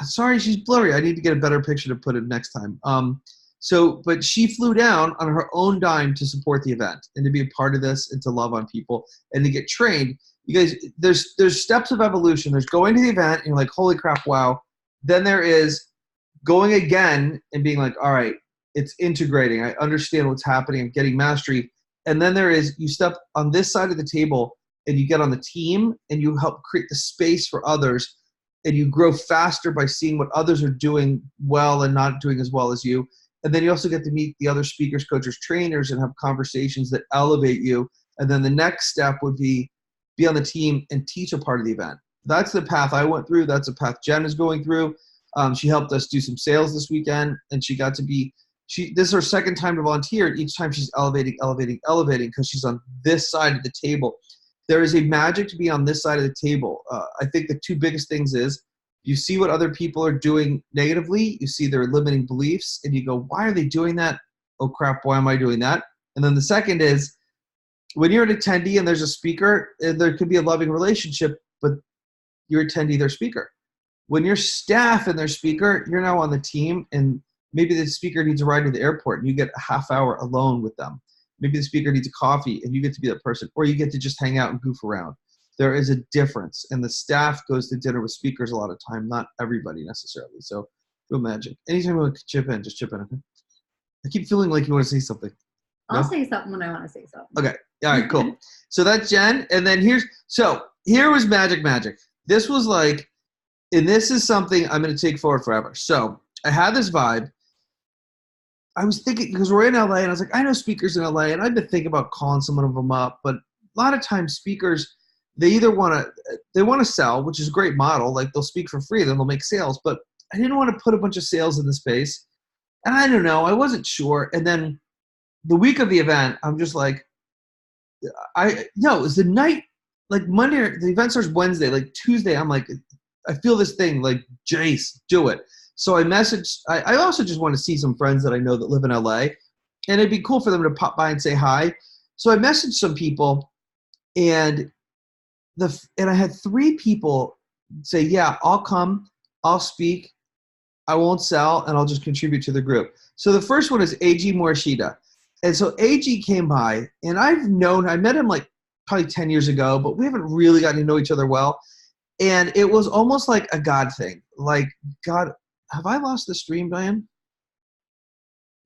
sorry, she's blurry. I need to get a better picture to put it next time. But she flew down on her own dime to support the event and to be a part of this and to love on people and to get trained. You guys, there's steps of evolution. There's going to the event and you're like, holy crap, wow. Then there is going again and being like, all right, it's integrating. I understand what's happening. I'm getting mastery. And then there is, you step on this side of the table and you get on the team and you help create the space for others, and you grow faster by seeing what others are doing well and not doing as well as you. And then you also get to meet the other speakers, coaches, trainers, and have conversations that elevate you. And then the next step would be on the team and teach a part of the event. That's the path I went through. That's the path Jen is going through. She helped us do some sales this weekend, and she got to be this is her second time to volunteer, and each time she's elevating because she's on this side of the table. There is a magic to be on this side of the table. I think the two biggest things is you see what other people are doing negatively, you see their limiting beliefs, and you go, why are they doing that? Oh crap, why am I doing that? And then the second is when you're an attendee and there's a speaker, there could be a loving relationship, but your attendee, their speaker. When you're staff and their speaker, you're now on the team, and maybe the speaker needs a ride to the airport and you get a half hour alone with them. Maybe the speaker needs a coffee and you get to be that person, or you get to just hang out and goof around. There is a difference, and the staff goes to dinner with speakers a lot of time, not everybody necessarily. So real magic. Anytime you want to chip in, just chip in. Okay? I keep feeling like you want to say something. I'll say something when I want to say something. Okay. All right, cool. So that's Jen. And then here was magic. This was like, and this is something I'm going to take forward forever. So I had this vibe. I was thinking, because we're in LA, and I was like, I know speakers in LA, and I've been thinking about calling some of them up, but a lot of times speakers, they either want to sell, which is a great model, like they'll speak for free, then they'll make sales, but I didn't want to put a bunch of sales in the space, and I don't know, I wasn't sure, and then the week of the event, I'm just like, it was the night, like Monday, the event starts Wednesday, like Tuesday, I'm like, I feel this thing, like, Jase, do it. So I messaged, I also just want to see some friends that I know that live in LA, and it'd be cool for them to pop by and say hi. So I messaged some people, and I had 3 people say, yeah, I'll come, I'll speak, I won't sell, and I'll just contribute to the group. So the first one is AG Morishida. And so AG came by, and I met him like probably 10 years ago, but we haven't really gotten to know each other well. And it was almost like a God thing. Like, God, have I lost the stream, Diane?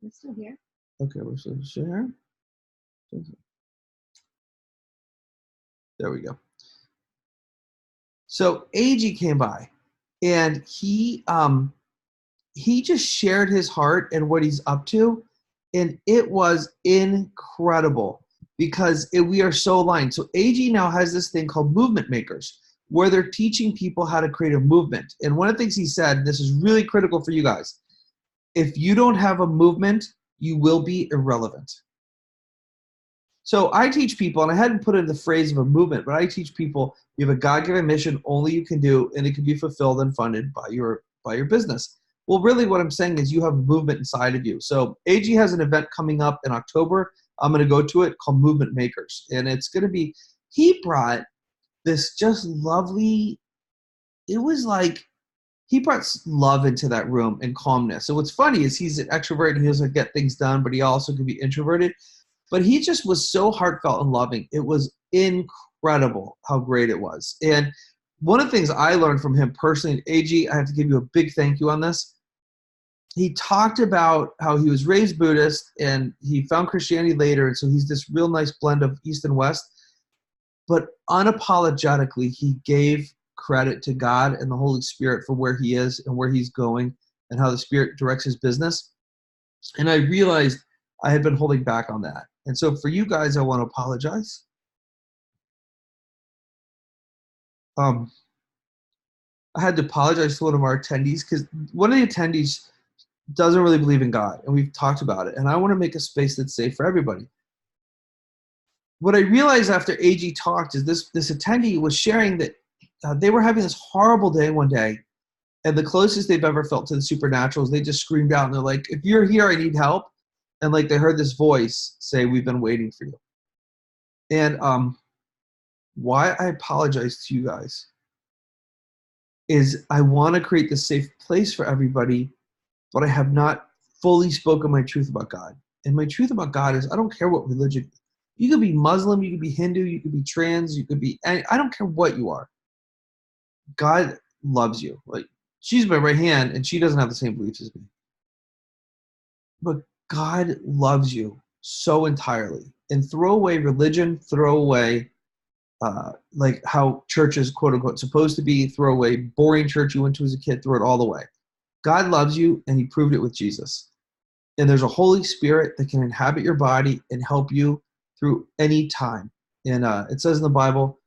We're still here. Okay, we're still here. There we go. So AG came by, and he just shared his heart and what he's up to, and it was incredible because we are so aligned. So AG now has this thing called Movement Makers, where they're teaching people how to create a movement. And one of the things he said, and this is really critical for you guys, if you don't have a movement, you will be irrelevant. So I teach people, and I hadn't put in the phrase of a movement, but I teach people you have a God-given mission only you can do, and it can be fulfilled and funded by your business. Well, really what I'm saying is you have movement inside of you. So AG has an event coming up in October. I'm going to go to it called Movement Makers. And it's going to be, he brought this just lovely, it was like, he brought love into that room and calmness. So what's funny is he's an extrovert and he doesn't get things done, but he also can be introverted. But he just was so heartfelt and loving. It was incredible how great it was. And one of the things I learned from him personally, AG, I have to give you a big thank you on this. He talked about how he was raised Buddhist and he found Christianity later. And so he's this real nice blend of East and West. But unapologetically, he gave credit to God and the Holy Spirit for where he is and where he's going and how the Spirit directs his business. And I realized I had been holding back on that. And so for you guys, I want to apologize. I had to apologize to one of our attendees because one of the attendees doesn't really believe in God, and we've talked about it. And I want to make a space that's safe for everybody. What I realized after AG talked is this attendee was sharing that they were having this horrible day one day, and the closest they've ever felt to the supernatural is they just screamed out, and they're like, if you're here, I need help. And like they heard this voice say, we've been waiting for you. And why I apologize to you guys is I want to create this safe place for everybody, but I have not fully spoken my truth about God. And my truth about God is I don't care what religion. You could be Muslim, you could be Hindu, you could be trans, you could be, I don't care what you are. God loves you. Like, she's my right hand and she doesn't have the same beliefs as me. But God loves you so entirely. And throw away religion, throw away like how church is quote unquote supposed to be, throw away boring church you went to as a kid, throw it all away. God loves you and he proved it with Jesus. And there's a Holy Spirit that can inhabit your body and help you through any time. And it says in the Bible,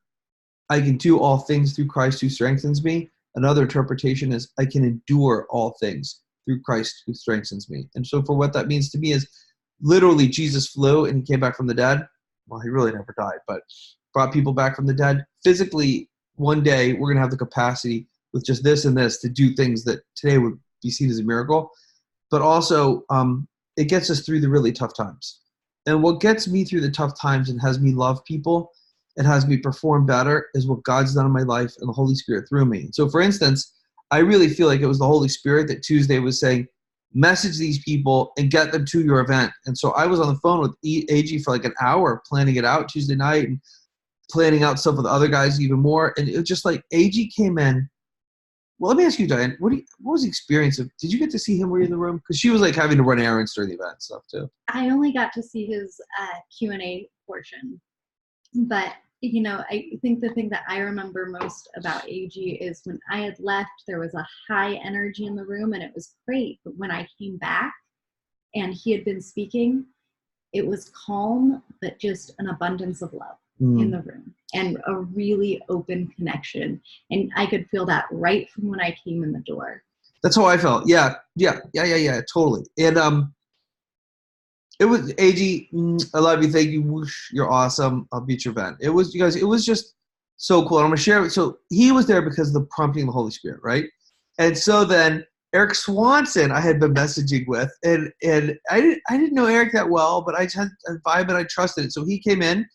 I can do all things through Christ who strengthens me. Another interpretation is I can endure all things through Christ who strengthens me. And so for what that means to me is literally Jesus flew and he came back from the dead. Well, he really never died, but brought people back from the dead. Physically, one day we're going to have the capacity with just this and this to do things that today would be seen as a miracle. But also, it gets us through the really tough times. And what gets me through the tough times and has me love people and has me perform better is what God's done in my life and the Holy Spirit through me. So for instance, I really feel like it was the Holy Spirit that Tuesday was saying, message these people and get them to your event. And so I was on the phone with AG for like an hour planning it out Tuesday night and planning out stuff with other guys even more. And it was just like AG came in. Well, let me ask you, Diane, what was the experience of, did you get to see him? Were you in the room? Because she was like having to run errands during the event and stuff too. I only got to see his Q&A portion. But, you know, I think the thing that I remember most about AG is when I had left, there was a high energy in the room and it was great. But when I came back and he had been speaking, it was calm, but just an abundance of love in the room and a really open connection. And I could feel that right from when I came in the door. That's how I felt. Yeah, totally. And it was AG, I love you, thank you, whoosh, you're awesome, I'll be at your event. It was, you guys, it was just so cool. And I'm gonna share it. So he was there because of the prompting of the Holy Spirit, right? And so then Eric Swanson I had been messaging with, and I didn't know Eric that well, but I just had a vibe and I trusted it. So he came in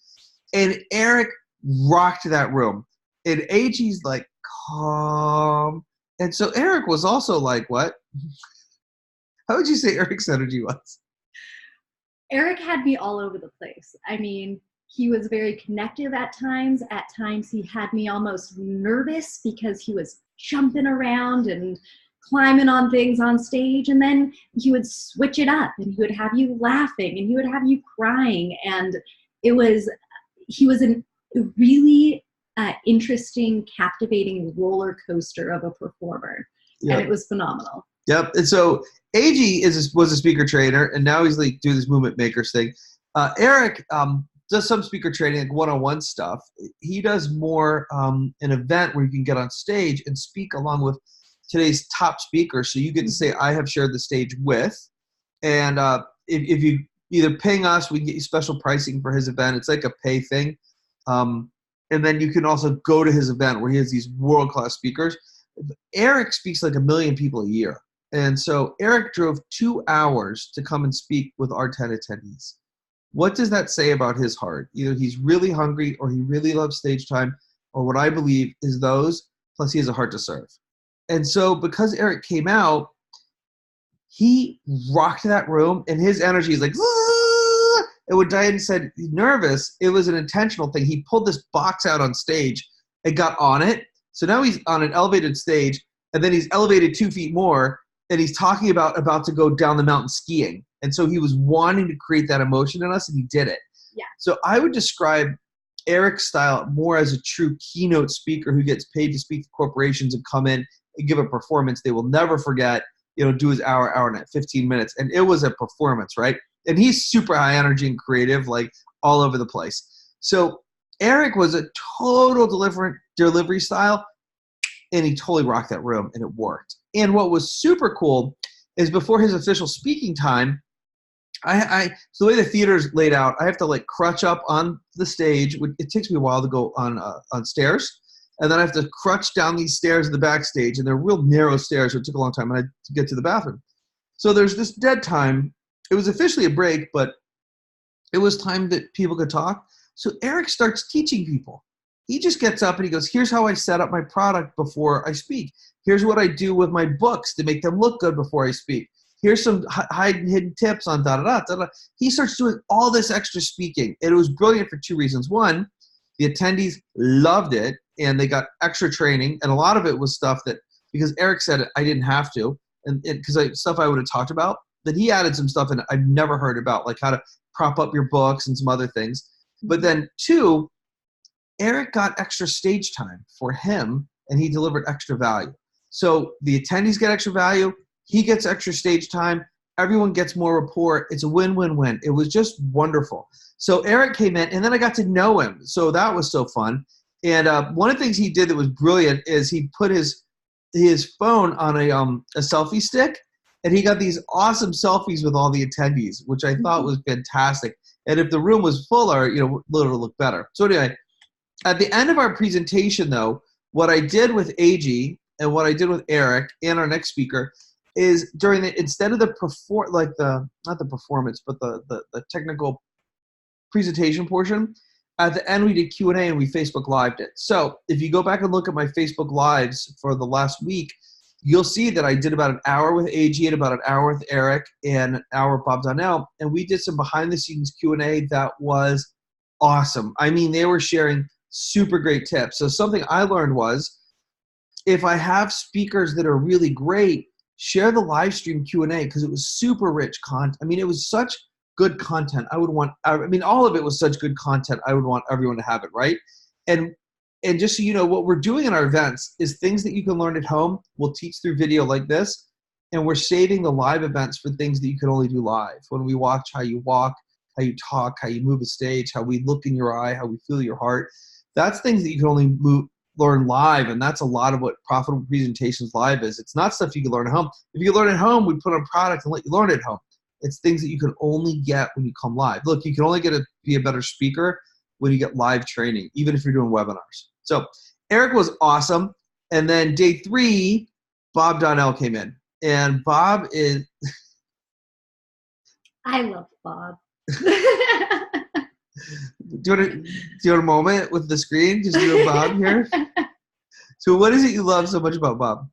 and Eric rocked that room. And AG's like calm. And so Eric was also like, what? How would you say Eric's energy was? Eric had me all over the place. I mean, he was very connective at times. At times he had me almost nervous because he was jumping around and climbing on things on stage. And then he would switch it up and he would have you laughing and he would have you crying. And he was a really interesting, captivating roller coaster of a performer. Yep. And it was phenomenal. Yep. And so AG was a speaker trainer, and now he's like doing this movement makers thing. Eric does some speaker training, like one-on-one stuff. He does more an event where you can get on stage and speak along with today's top speakers. So you get to say, I have shared the stage with. And if you either ping us, we can get you special pricing for his event. It's like a pay thing. And then you can also go to his event where he has these world-class speakers. Eric speaks like 1 million people a year. And so Eric drove 2 hours to come and speak with our 10 attendees. What does that say about his heart? Either he's really hungry or he really loves stage time, or what I believe is those, plus he has a heart to serve. And so because Eric came out, he rocked that room and his energy is like, ah! And when Diane said nervous, it was an intentional thing. He pulled this box out on stage and got on it. So now he's on an elevated stage, and then he's elevated 2 feet more, and he's talking about to go down the mountain skiing. And so he was wanting to create that emotion in us, and he did it. Yeah. So I would describe Eric's style more as a true keynote speaker who gets paid to speak to corporations and come in and give a performance they will never forget, do his hour and 15 minutes. And it was a performance, right? And he's super high energy and creative, like all over the place. So Eric was a total delivery style, and he totally rocked that room, and it worked. And what was super cool is before his official speaking time, so the way the theater's laid out, I have to like crutch up on the stage. It takes me a while to go on stairs, and then I have to crutch down these stairs in the backstage, and they're real narrow stairs, so it took a long time to get to the bathroom. So there's this dead time. It was officially a break, but it was time that people could talk. So Eric starts teaching people. He just gets up and he goes, here's how I set up my product before I speak. Here's what I do with my books to make them look good before I speak. Here's some hidden tips on da-da-da. He starts doing all this extra speaking. And it was brilliant for 2 reasons. One, the attendees loved it, and they got extra training. And a lot of it was stuff that, because Eric said I didn't have to, and because stuff I would have talked about, that he added some stuff and I've never heard about, like how to prop up your books and some other things. But then 2, Eric got extra stage time for him, and he delivered extra value. So the attendees get extra value. He gets extra stage time. Everyone gets more rapport. It's a win-win-win. It was just wonderful. So Eric came in, and then I got to know him. So that was so fun. And one of the things he did that was brilliant is he put his his phone on a selfie stick, and he got these awesome selfies with all the attendees, which I thought was fantastic. And if the room was fuller, you know, it'll look better. So anyway, at the end of our presentation, though, what I did with AG and what I did with Eric and our next speaker is during the, instead of the not the performance, but the technical presentation portion, at the end we did Q&A and we Facebook Lived it. So if you go back and look at my Facebook Lives for the last week, you'll see that I did about an hour with AG and about an hour with Eric and an hour with Bob Donnell, and we did some behind the scenes Q&A that was awesome. I mean, they were sharing super great tips. So something I learned was, if I have speakers that are really great, share the live stream Q&A, because it was super rich content. I mean, it was such good content. I mean, all of it was such good content. I would want everyone to have it, right? And just so you know, what we're doing in our events is things that you can learn at home. We'll teach through video like this, and we're saving the live events for things that you can only do live. When we watch how you walk, how you talk, how you move a stage, how we look in your eye, how we feel your heart. That's things that you can only learn live, and that's a lot of what Profitable Presentations Live is. It's not stuff you can learn at home. If you can learn at home, we put on product and let you learn at home. It's things that you can only get when you come live. Look, you can only be a better speaker when you get live training, even if you're doing webinars. So Eric was awesome. And then day 3, Bob Donnell came in. And Bob is... I love Bob. Do you want a moment with the screen? Just do a Bob here. So what is it you love so much about Bob?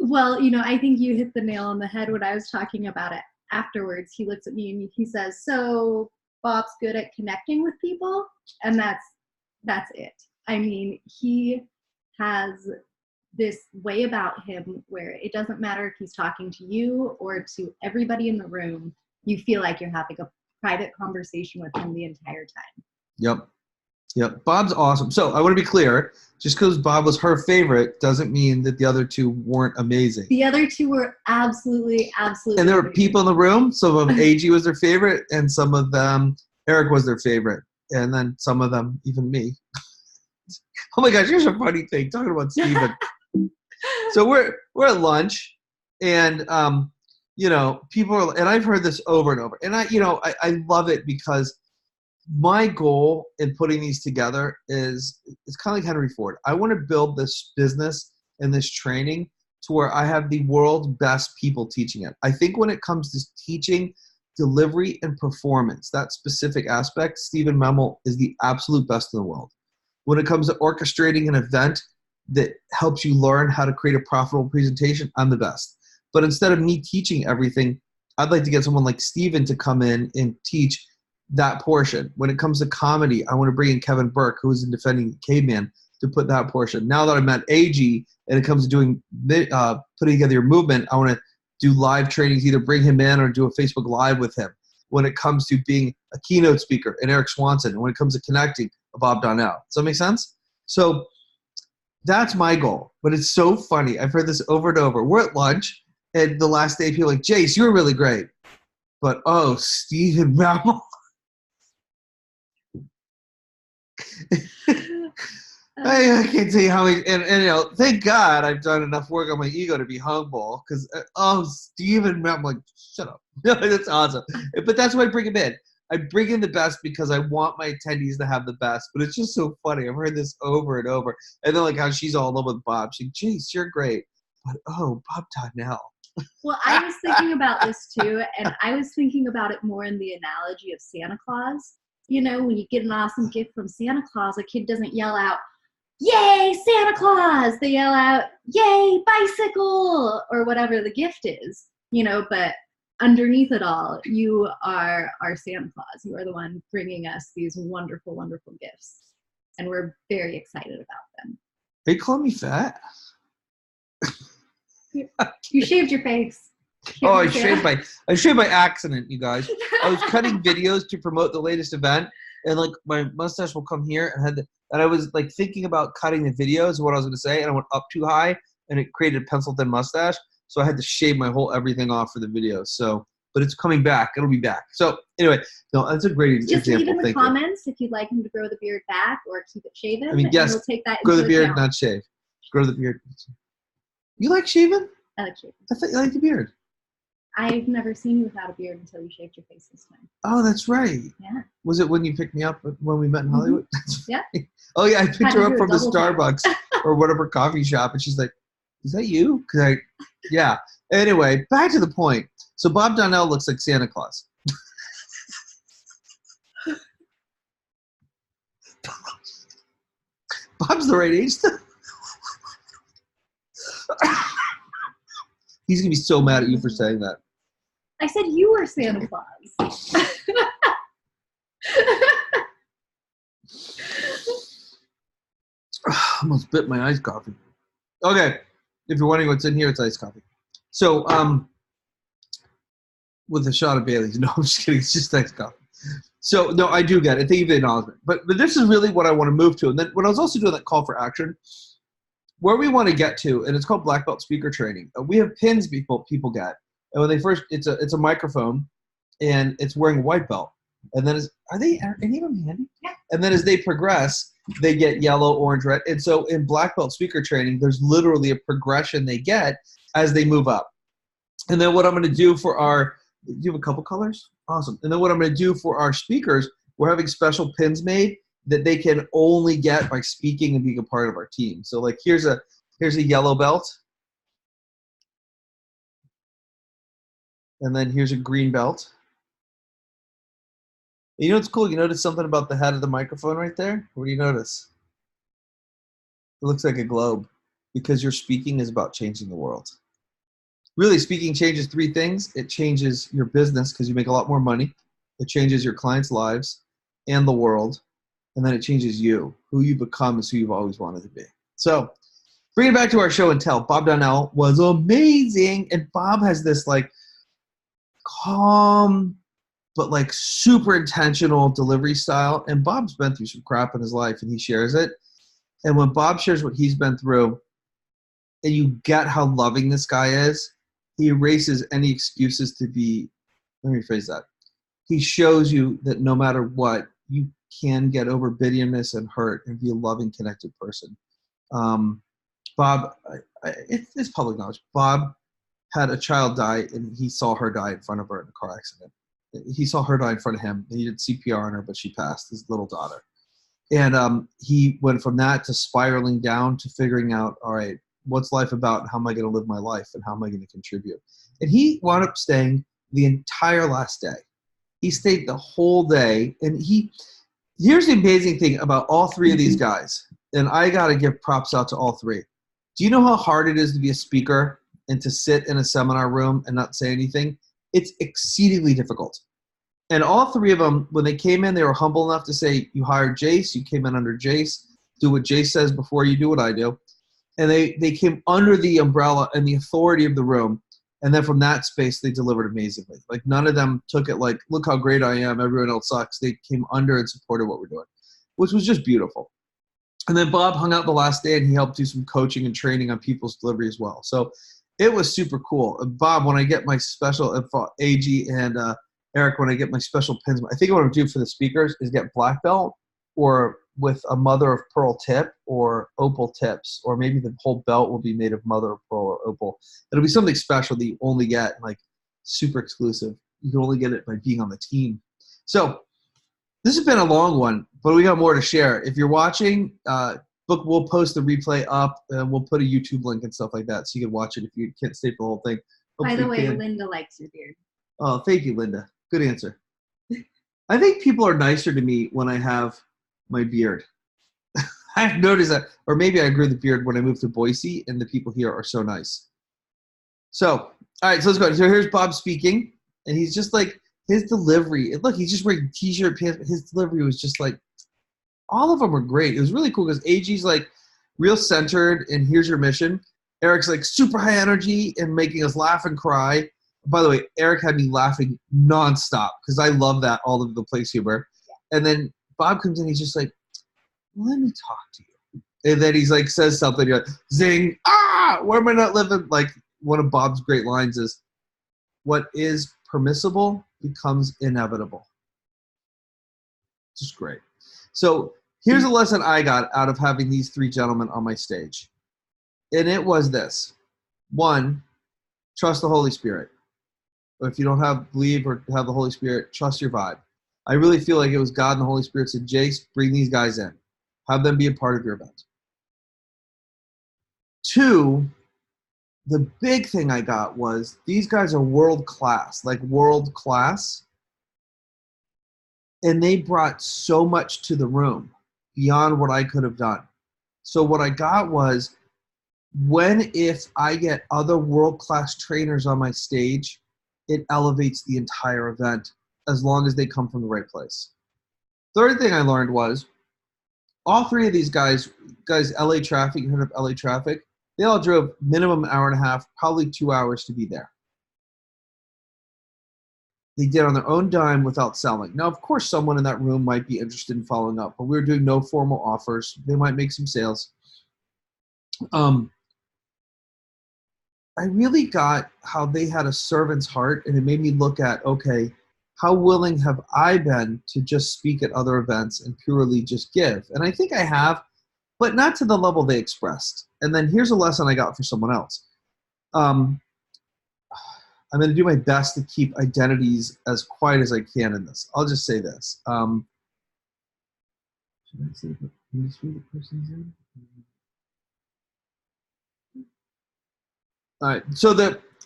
Well, you know, I think you hit the nail on the head when I was talking about it afterwards. He looks at me and he says, so Bob's good at connecting with people, and that's it. I mean, he has this way about him where it doesn't matter if he's talking to you or to everybody in the room, you feel like you're having a private conversation with him the entire time. Yep. Bob's awesome. So I want to be clear, just because Bob was her favorite doesn't mean that the other 2 weren't amazing. The other 2 were absolutely And there were people in the room. Some of them, AG was their favorite, and some of them, Eric was their favorite. And then some of them, even me. Oh my gosh, here's a funny thing, talking about Steven. So we're at lunch, and you know, people are, and I've heard this over and over, and I love it, because my goal in putting these together is, it's kind of like Henry Ford. I want to build this business and this training to where I have the world's best people teaching it. I think when it comes to teaching, delivery, and performance, that specific aspect, Stephen Memel is the absolute best in the world. When it comes to orchestrating an event that helps you learn how to create a profitable presentation, I'm the best. But instead of me teaching everything, I'd like to get someone like Steven to come in and teach that portion. When it comes to comedy, I want to bring in Kevin Burke, who is in Defending Caveman, to put that portion. Now that I've met AG, and it comes to doing putting together your movement, I want to do live trainings, either bring him in or do a Facebook Live with him. When it comes to being a keynote speaker, and Eric Swanson, and when it comes to connecting, Bob Donnell. Does that make sense? So that's my goal. But it's so funny. I've heard this over and over. We're at lunch, and the last day people are like, Jase, you were really great. But, oh, Stephen Memel. I can't tell you how many, and you know, thank God I've done enough work on my ego to be humble, because Stephen, I'm like, shut up. That's awesome. But that's why I bring him in. I bring in the best because I want my attendees to have the best. But it's just so funny. I've heard this over and over. And then like how she's all in love with Bob. She's, Jase, you're great. But Bob Donnell. Well, I was thinking about this too, and I was thinking about it more in the analogy of Santa Claus. You know, when you get an awesome gift from Santa Claus, a kid doesn't yell out, "Yay, Santa Claus!" They yell out, "Yay, bicycle!" or whatever the gift is, you know, but underneath it all, you are our Santa Claus. You are the one bringing us these wonderful, wonderful gifts, and we're very excited about them. They call me fat. You shaved your face. I shaved by accident, you guys. I was cutting videos to promote the latest event, and like my mustache will come here, and I was like thinking about cutting the videos, what I was going to say, and I went up too high, and it created a pencil thin mustache. So I had to shave my whole everything off for the video. So, but it's coming back. It'll be back. So anyway, no, that's a great example. Just leave in the comments if you'd like him to grow the beard back or keep it shaven. I mean, yes, we'll take that grow into the beard, account. not shave. Grow the beard. You like shaving? I like shaving. I thought you liked the beard. I've never seen you without a beard until you shaved your face this time. Oh, that's right. Yeah. Was it when you picked me up when we met in Hollywood? Yeah. Oh, yeah, I picked her up from the tap. Starbucks or whatever coffee shop, and she's like, is that you? Yeah. Anyway, back to the point. So Bob Donnell looks like Santa Claus. Bob's the right age, though. He's going to be so mad at you for saying that. I said you were Santa Claus. Almost bit my iced coffee. Okay. If you're wondering what's in here, it's iced coffee. So, with a shot of Bailey's. No, I'm just kidding. It's just iced coffee. So, no, I do get it. Thank you for the acknowledgement. But this is really what I want to move to. And then when I was also doing that call for action, where we want to get to, and it's called Black Belt Speaker Training. We have pins people get. And when they first, it's a microphone, and it's wearing a white belt. And then are any of them handy? Yeah. And then as they progress, they get yellow, orange, red. And so in Black Belt Speaker Training, there's literally a progression they get as they move up. And then what I'm going to do for do you have a couple colors? Awesome. And then what I'm going to do for our speakers, we're having special pins made that they can only get by speaking and being a part of our team. So like here's a yellow belt. And then here's a green belt. You know what's cool? You notice something about the head of the microphone right there? What do you notice? It looks like a globe because your speaking is about changing the world. Really, speaking changes three things. It changes your business because you make a lot more money. It changes your clients' lives and the world. And then it changes you. Who you become is who you've always wanted to be. So bring it back to our show and tell. Bob Donnell was amazing. And Bob has this like calm, but like super intentional delivery style. And Bob's been through some crap in his life and he shares it. And when Bob shares what he's been through and you get how loving this guy is, he erases any excuses to be, let me rephrase that. He shows you that no matter what, you can get over bitterness and hurt and be a loving, connected person. Bob, it's public knowledge. Bob had a child die and he saw her die in front of her in a car accident. He saw her die in front of him. He did CPR on her, but she passed, his little daughter. And he went from that to spiraling down to figuring out, all right, what's life about and how am I going to live my life and how am I going to contribute? And he wound up staying the entire last day. He stayed the whole day. And here's the amazing thing about all three of these guys. And I got to give props out to all three. Do you know how hard it is to be a speaker and to sit in a seminar room and not say anything? It's exceedingly difficult. And all three of them, when they came in, they were humble enough to say, you hired Jase, you came in under Jase, do what Jase says before you do what I do. And they came under the umbrella and the authority of the room. And then from that space, they delivered amazingly. Like none of them took it like, look how great I am, everyone else sucks. They came under and supported what we're doing, which was just beautiful. And then Bob hung out the last day and he helped do some coaching and training on people's delivery as well. So it was super cool. Bob, when I get my special, AG and Eric, when I get my special pins, I think what I'm going to do for the speakers is get black belt or with a mother of pearl tip or opal tips, or maybe the whole belt will be made of mother of pearl or opal. It'll be something special that you only get, like super exclusive. You can only get it by being on the team. So this has been a long one, but we got more to share. If you're watching, we'll post the replay up and we'll put a YouTube link and stuff like that so you can watch it if you can't stay for the whole thing. By the way, Linda likes your beard. Oh, thank you, Linda. Good answer. I think people are nicer to me when I have my beard. I've noticed that, or maybe I grew the beard when I moved to Boise and the people here are so nice. So, all right, so let's go. So here's Bob speaking and he's just like, his delivery, look, he's just wearing t-shirt pants. His delivery was just like, all of them were great. It was really cool because AG's like real centered and here's your mission. Eric's like super high energy and making us laugh and cry. By the way, Eric had me laughing nonstop because I love that all over the place humor. And then Bob comes in, he's just like, let me talk to you. And then he's like, says something, you're like, zing, where am I not living? Like one of Bob's great lines is, what is permissible becomes inevitable. Just great. So here's a lesson I got out of having these three gentlemen on my stage. And it was this. One, trust the Holy Spirit. If you don't believe or have the Holy Spirit, trust your vibe. I really feel like it was God and the Holy Spirit said, Jase, bring these guys in. Have them be a part of your event. Two, the big thing I got was these guys are world class, like world class. And they brought so much to the room beyond what I could have done. So what I got was, if I get other world-class trainers on my stage, it elevates the entire event as long as they come from the right place. Third thing I learned was all three of these guys, LA Traffic, you heard of LA Traffic, they all drove minimum hour and a half, probably 2 hours to be there. They did on their own dime without selling. Now, of course, someone in that room might be interested in following up, but we were doing no formal offers. They might make some sales. I really got how they had a servant's heart, and it made me look at, okay, how willing have I been to just speak at other events and purely just give? And I think I have, but not to the level they expressed. And then here's a lesson I got for someone else. I'm going to do my best to keep identities as quiet as I can in this. I'll just say this. Should I say the industry the person's in? All right, so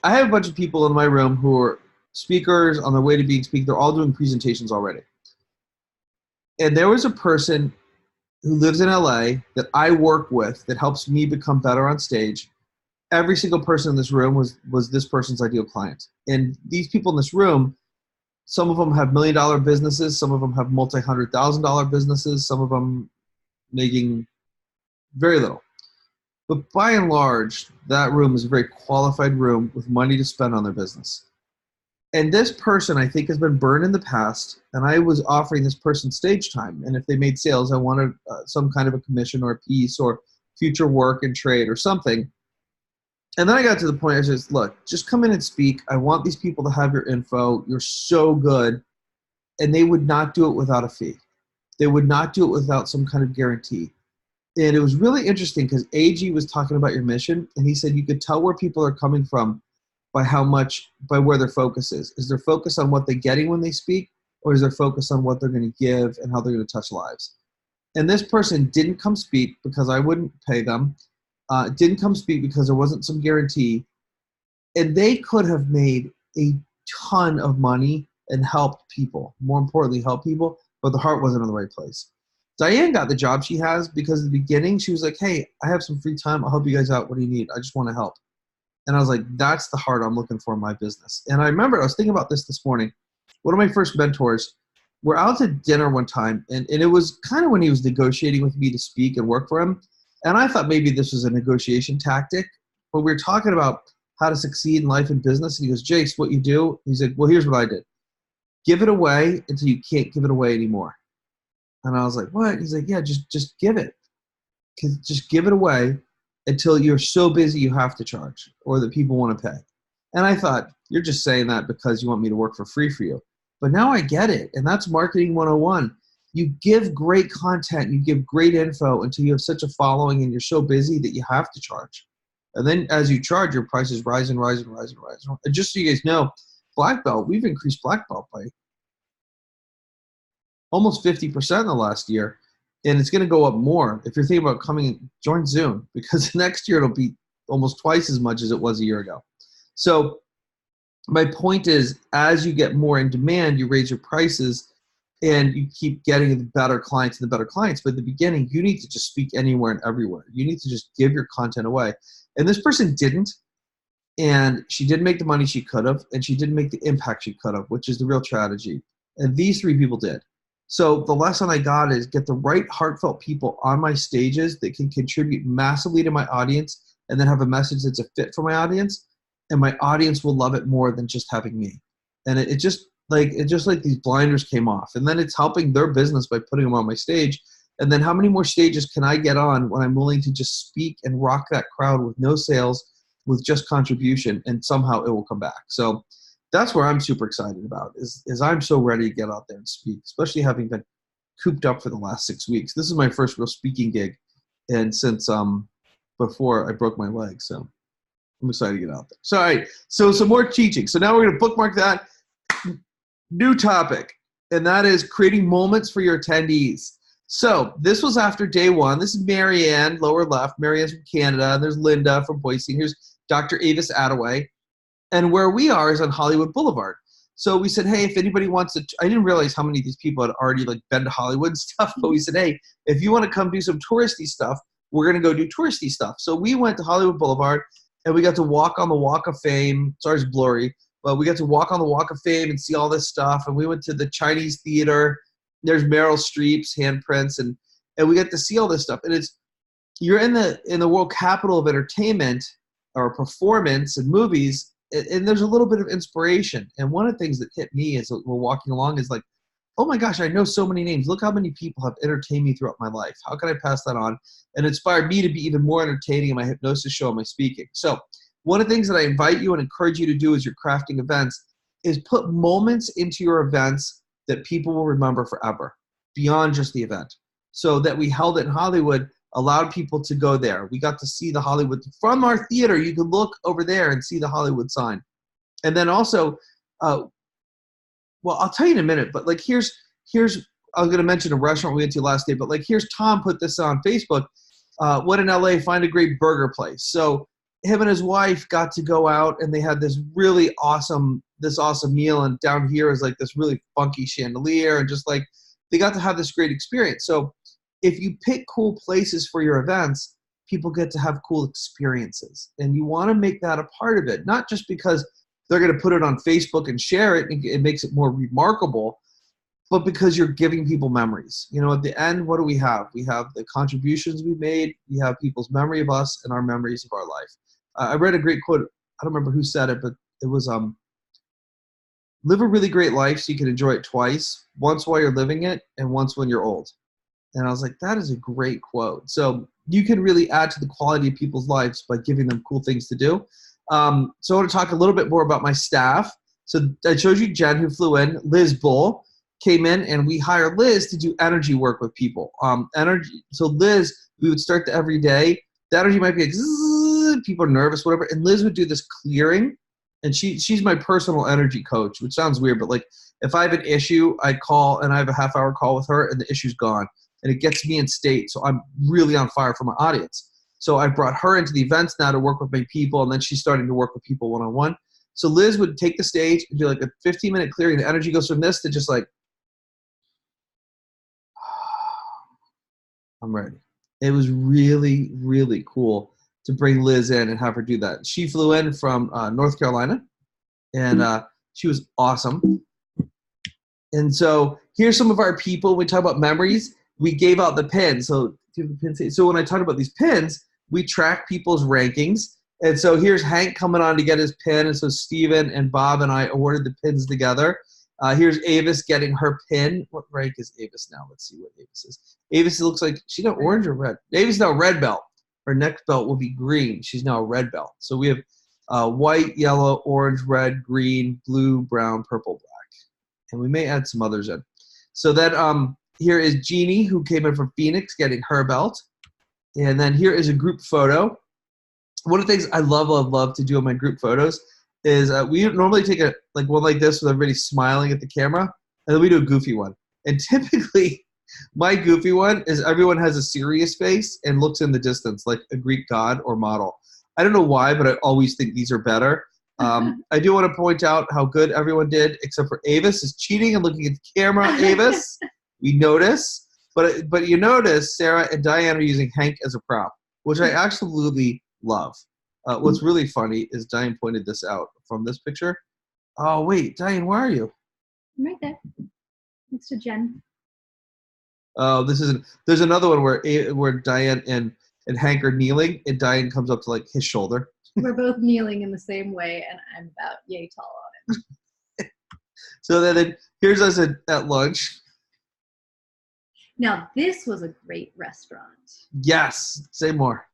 I have a bunch of people in my room who are speakers on their way to being speakers. They're all doing presentations already. And there was a person who lives in LA that I work with that helps me become better on stage. Every single person in this room was this person's ideal client. And these people in this room, some of them have $1 million businesses, some of them have multi-$100,000 businesses, some of them making very little. But by and large, that room is a very qualified room with money to spend on their business. And this person, I think, has been burned in the past, and I was offering this person stage time. And if they made sales, I wanted some kind of a commission or a piece or future work and trade or something. And then I got to the point, I said, look, just come in and speak. I want these people to have your info. You're so good. And they would not do it without a fee. They would not do it without some kind of guarantee. And it was really interesting because AG was talking about your mission, and he said you could tell where people are coming from by where their focus is. Is their focus on what they're getting when they speak, or is their focus on what they're going to give and how they're going to touch lives? And this person didn't come speak because I wouldn't pay them. Didn't come speak because there wasn't some guarantee. And they could have made a ton of money and helped people. More importantly, help people, but the heart wasn't in the right place. Diane got the job she has because at the beginning she was like, hey, I have some free time. I'll help you guys out. What do you need? I just want to help. And I was like, that's the heart I'm looking for in my business. And I remember I was thinking about this morning. One of my first mentors, we're out to dinner one time, and it was kind of when he was negotiating with me to speak and work for him. And I thought maybe this was a negotiation tactic, but we were talking about how to succeed in life and business. And he goes, Jase, what you do? He's like, well, here's what I did. Give it away until you can't give it away anymore. And I was like, what? He's like, yeah, just give it. Just give it away until you're so busy you have to charge or that people want to pay. And I thought, you're just saying that because you want me to work for free for you. But now I get it. And that's marketing 101. You give great content, you give great info until you have such a following and you're so busy that you have to charge. And then as you charge, your prices rise and rise and rise and rise. And just so you guys know, Black Belt, we've increased Black Belt by almost 50% in the last year, and it's going to go up more. If you're thinking about coming, join Zoom, because next year it'll be almost twice as much as it was a year ago. So my point is, as you get more in demand, you raise your prices, and you keep getting the better clients and the better clients. But at the beginning, you need to just speak anywhere and everywhere. You need to just give your content away. And this person didn't, and she didn't make the money she could have, and she didn't make the impact she could have, which is the real tragedy. And these three people did. So the lesson I got is get the right heartfelt people on my stages that can contribute massively to my audience and then have a message that's a fit for my audience. And my audience will love it more than just having me. And it just like these blinders came off. And then it's helping their business by putting them on my stage. And then how many more stages can I get on when I'm willing to just speak and rock that crowd with no sales, with just contribution, and somehow it will come back. So that's where I'm super excited about is I'm so ready to get out there and speak, especially having been cooped up for the last 6 weeks. This is my first real speaking gig, and since before I broke my leg. So I'm excited to get out there. So, all right. So some more teaching. So now we're going to bookmark that. New topic, and that is creating moments for your attendees. So this was after day one. This is Marianne, lower left. Marianne's from Canada. There's Linda from Boise. Here's Dr. Avis Attaway. And where we are is on Hollywood Boulevard. So we said, hey, if anybody wants to, I didn't realize how many of these people had already like been to Hollywood and stuff, but we said, hey, if you want to come do some touristy stuff, we're going to go do touristy stuff. So we went to Hollywood Boulevard and we got to walk on the Walk of Fame. Sorry, it's blurry, but we got to walk on the Walk of Fame and see all this stuff. And we went to the Chinese theater. There's Meryl Streep's handprints, and we get to see all this stuff. And you're in the world capital of entertainment or performance and movies, and there's a little bit of inspiration. And one of the things that hit me as we're walking along is like, oh my gosh, I know so many names. Look how many people have entertained me throughout my life. How can I pass that on? And inspired me to be even more entertaining in my hypnosis show and my speaking. So one of the things that I invite you and encourage you to do as you're crafting events is put moments into your events that people will remember forever, beyond just the event. So that we held it in Hollywood, allowed people to go there. We got to see the Hollywood from our theater. You could look over there and see the Hollywood sign. And then also, well, I'll tell you in a minute, but like here's I was going to mention a restaurant we went to last day, but like here's Tom put this on Facebook. What in LA, find a great burger place. So him and his wife got to go out and they had this really awesome meal, and down here is like this really funky chandelier, and just like they got to have this great experience. So if you pick cool places for your events, people get to have cool experiences, and you want to make that a part of it, not just because they're going to put it on Facebook and share it and it makes it more remarkable, but because you're giving people memories. You know, at the end, what do we have? We have the contributions we made, we have people's memory of us, and our memories of our life. I read a great quote. I don't remember who said it, but it was, live a really great life so you can enjoy it twice, once while you're living it and once when you're old. And I was like, that is a great quote. So you can really add to the quality of people's lives by giving them cool things to do. So I want to talk a little bit more about my staff. So I showed you Jen, who flew in. Liz Bull came in, and we hired Liz to do energy work with people. So Liz, we would start every day. The energy might be like, zzz, people are nervous, whatever. And Liz would do this clearing. And she's my personal energy coach, which sounds weird, but like if I have an issue, I call and I have a half-hour call with her, and the issue's gone. And it gets me in state, so I'm really on fire for my audience. So I brought her into the events now to work with my people, and then she's starting to work with people one-on-one. So Liz would take the stage and do like a 15-minute clearing. The energy goes from this to just like, I'm ready. It was really, really cool to bring Liz in and have her do that. She flew in from North Carolina, and she was awesome. And so here's some of our people. We talk about memories. We gave out the pins. So when I talk about these pins, we track people's rankings. And so here's Hank coming on to get his pin. And so Steven and Bob and I awarded the pins together. Here's Avis getting her pin. What rank is Avis now? Let's see what Avis is. Avis looks like she's now orange or red. Avis is now red belt. Her next belt will be green. She's now a red belt. So we have white, yellow, orange, red, green, blue, brown, purple, black. And we may add some others in. So then here is Jeannie, who came in from Phoenix, getting her belt. And then here is a group photo. One of the things I love to do on my group photos is we normally take one like this with everybody smiling at the camera, and then we do a goofy one. And typically, my goofy one is everyone has a serious face and looks in the distance like a Greek god or model. I don't know why, but I always think these are better. I do want to point out how good everyone did, except for Avis is cheating and looking at the camera. Avis, we notice. But you notice Sarah and Diane are using Hank as a prop, which I absolutely love. What's really funny is Diane pointed this out from this picture. Oh, wait, Diane, where are you? I'm right there, next to Jen. Oh, there's another one where Diane and Hank are kneeling, and Diane comes up to like his shoulder. We're both kneeling in the same way, and I'm about yay tall on it. So then here's us at lunch. Now, this was a great restaurant. Yes, say more.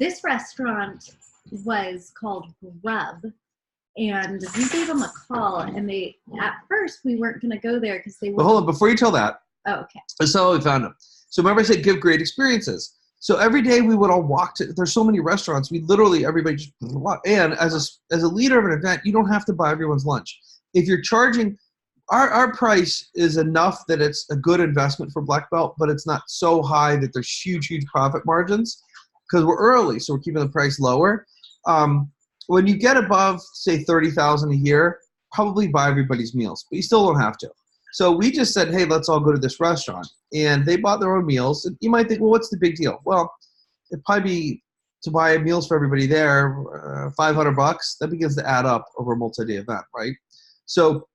This restaurant was called Grub, and we gave them a call, and at first we weren't going to go there because they were. But hold on, before you tell that. Oh, okay. That's how we found them. So remember I said give great experiences. So every day we would all walk to, there's so many restaurants, we literally, everybody just walk. And as a leader of an event, you don't have to buy everyone's lunch. If you're charging, our price is enough that it's a good investment for Black Belt, but it's not so high that there's huge profit margins because we're early, so we're keeping the price lower. When you get above, say, $30,000 a year, probably buy everybody's meals, but you still don't have to. So we just said, hey, let's all go to this restaurant. And they bought their own meals. And you might think, well, what's the big deal? Well, it'd probably be to buy meals for everybody there, $500. That begins to add up over a multi-day event, right? So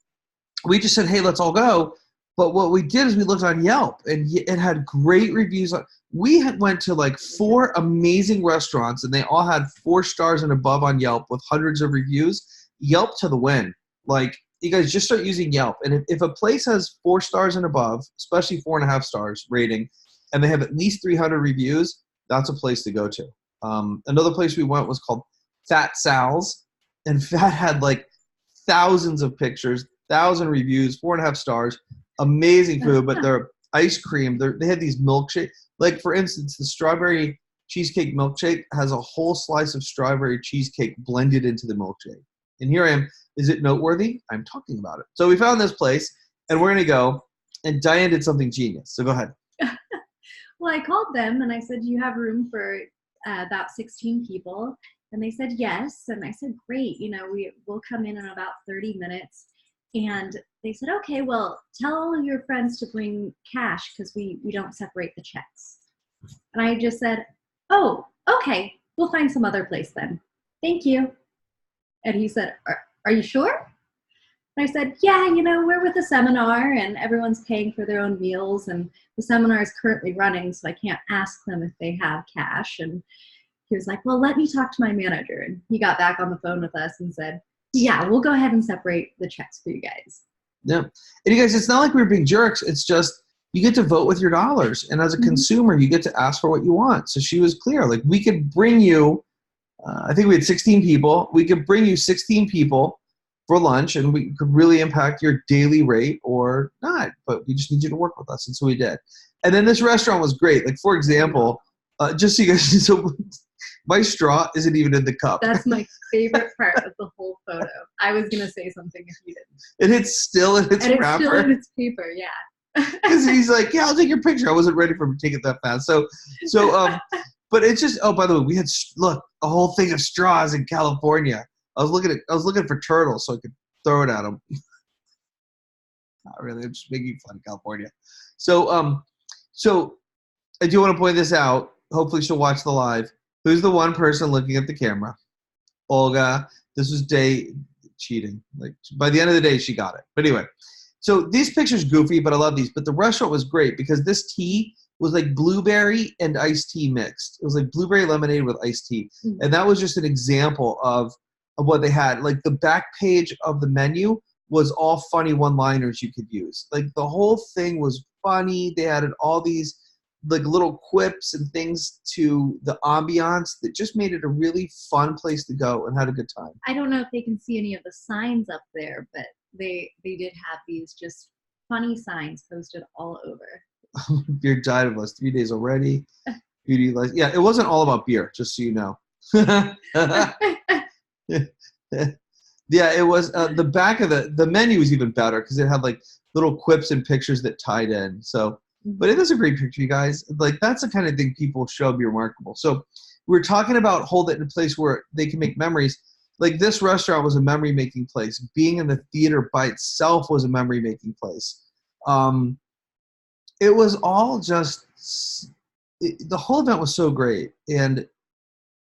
we just said, hey, let's all go. But what we did is we looked on Yelp, and it had great reviews. We went to like 4 amazing restaurants, and they all had 4 stars and above on Yelp with hundreds of reviews. Yelp to the win. Like, you guys just start using Yelp. And if a place has 4 stars and above, especially 4.5 stars rating, and they have at least 300 reviews, that's a place to go to. Another place we went was called Fat Sal's, and Fat had like thousands of pictures, 1,000 reviews, 4.5 stars, amazing food. But their ice cream, they had these milkshakes. Like, for instance, the strawberry cheesecake milkshake has a whole slice of strawberry cheesecake blended into the milkshake. And here I am. Is it noteworthy? I'm talking about it. So we found this place, and we're going to go. And Diane did something genius. So go ahead. Well, I called them, and I said, do you have room for about 16 people? And they said yes. And I said, great. We'll come in about 30 minutes. And they said, okay, well, tell all your friends to bring cash because we don't separate the checks. And I just said, oh, okay, we'll find some other place then. Thank you. And he said, are you sure? And I said, yeah, we're with a seminar and everyone's paying for their own meals and the seminar is currently running, so I can't ask them if they have cash. And he was like, well, let me talk to my manager. And he got back on the phone with us and said, yeah, we'll go ahead and separate the checks for you guys. Yeah. And you guys, it's not like we were being jerks. It's just you get to vote with your dollars. And as a consumer, you get to ask for what you want. So she was clear. Like, we could bring you, I think we had 16 people. We could bring you 16 people for lunch, and we could really impact your daily rate or not. But we just need you to work with us. And so we did. And then this restaurant was great. Like, for example, just so you guys, so my straw isn't even in the cup. That's my favorite part of the whole photo. I was going to say something if you didn't. And it's still in its wrapper. And it's still in its paper, yeah. Because he's like, yeah, I'll take your picture. I wasn't ready for him to take it that fast. So, but it's just, oh, by the way, we had, look, a whole thing of straws in California. I was looking for turtles so I could throw it at them. Not really. I'm just making fun of California. So, so I do want to point this out. Hopefully she'll watch the live. Who's the one person looking at the camera? Olga. This was day cheating. Like, by the end of the day, she got it. But anyway, so these pictures goofy, but I love these. But the restaurant was great because this tea was like blueberry and iced tea mixed. It was like blueberry lemonade with iced tea. Mm-hmm. And that was just an example of what they had. Like, the back page of the menu was all funny one-liners you could use. Like, the whole thing was funny. They added all these like little quips and things to the ambiance that just made it a really fun place to go and had a good time. I don't know if they can see any of the signs up there, but they did have these just funny signs posted all over. Beer died of us 3 days already. Beauty life. Yeah, it wasn't all about beer, just so you know. Yeah, it was the back of the menu was even better because it had like little quips and pictures that tied in. So, but it is a great picture, you guys. Like, that's the kind of thing people show be remarkable. So we're talking about hold it in a place where they can make memories. Like, this restaurant was a memory making place. Being in the theater by itself was a memory making place. It was all just the whole event was so great. And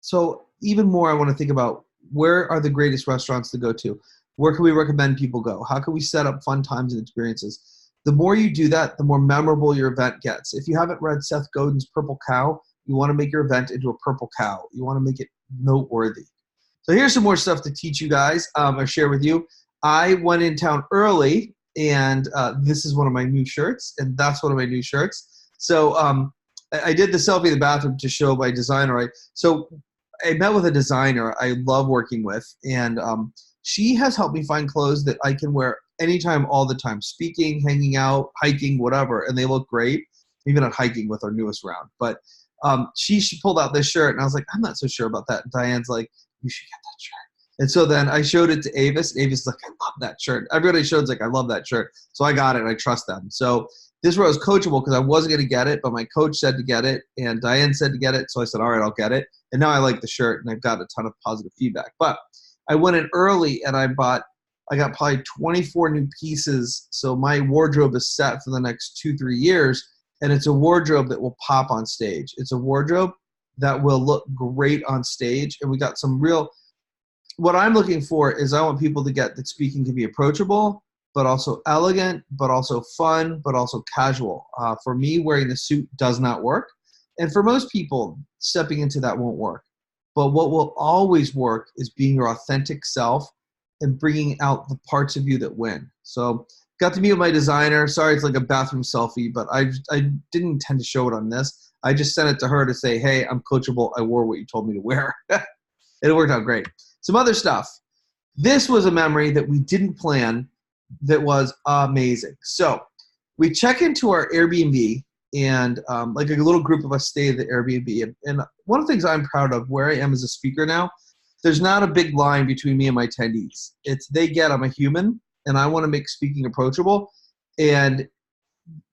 so even more, I want to think about where are the greatest restaurants to go to? Where can we recommend people go? How can we set up fun times and experiences? The more you do that, the more memorable your event gets. If you haven't read Seth Godin's Purple Cow, you want to make your event into a purple cow. You want to make it noteworthy. So here's some more stuff to teach you guys or share with you. I went in town early, and this is one of my new shirts, and that's one of my new shirts. So I did the selfie in the bathroom to show my designer. Right? So I met with a designer I love working with, and she has helped me find clothes that I can wear anytime, all the time, speaking, hanging out, hiking, whatever, and they look great. Maybe not hiking with our newest round, but She pulled out this shirt, and I was like, I'm not so sure about that. And Diane's like, you should get that shirt. And so then I showed it to Avis. Avis is like, I love that shirt. Everybody show's like, I love that shirt. So I got it, and I trust them. So this is where I was coachable because I wasn't going to get it, but my coach said to get it, and Diane said to get it. So I said, all right, I'll get it. And now I like the shirt, and I've got a ton of positive feedback. But I went in early, and I got probably 24 new pieces. So my wardrobe is set for the next 2-3 years, and it's a wardrobe that will pop on stage. It's a wardrobe that will look great on stage, and we got some real – what I'm looking for is I want people to get that speaking can be approachable, but also elegant, but also fun, but also casual. For me, wearing the suit does not work. And for most people, stepping into that won't work. But what will always work is being your authentic self and bringing out the parts of you that win. So got to meet with my designer. Sorry, it's like a bathroom selfie, but I didn't intend to show it on this. I just sent it to her to say, hey, I'm coachable. I wore what you told me to wear. It worked out great. Some other stuff. This was a memory that we didn't plan that was amazing. So we check into our Airbnb, and like a little group of us stay at the Airbnb. And one of the things I'm proud of where I am as a speaker now, there's not a big line between me and my attendees. It's they get I'm a human, and I want to make speaking approachable. And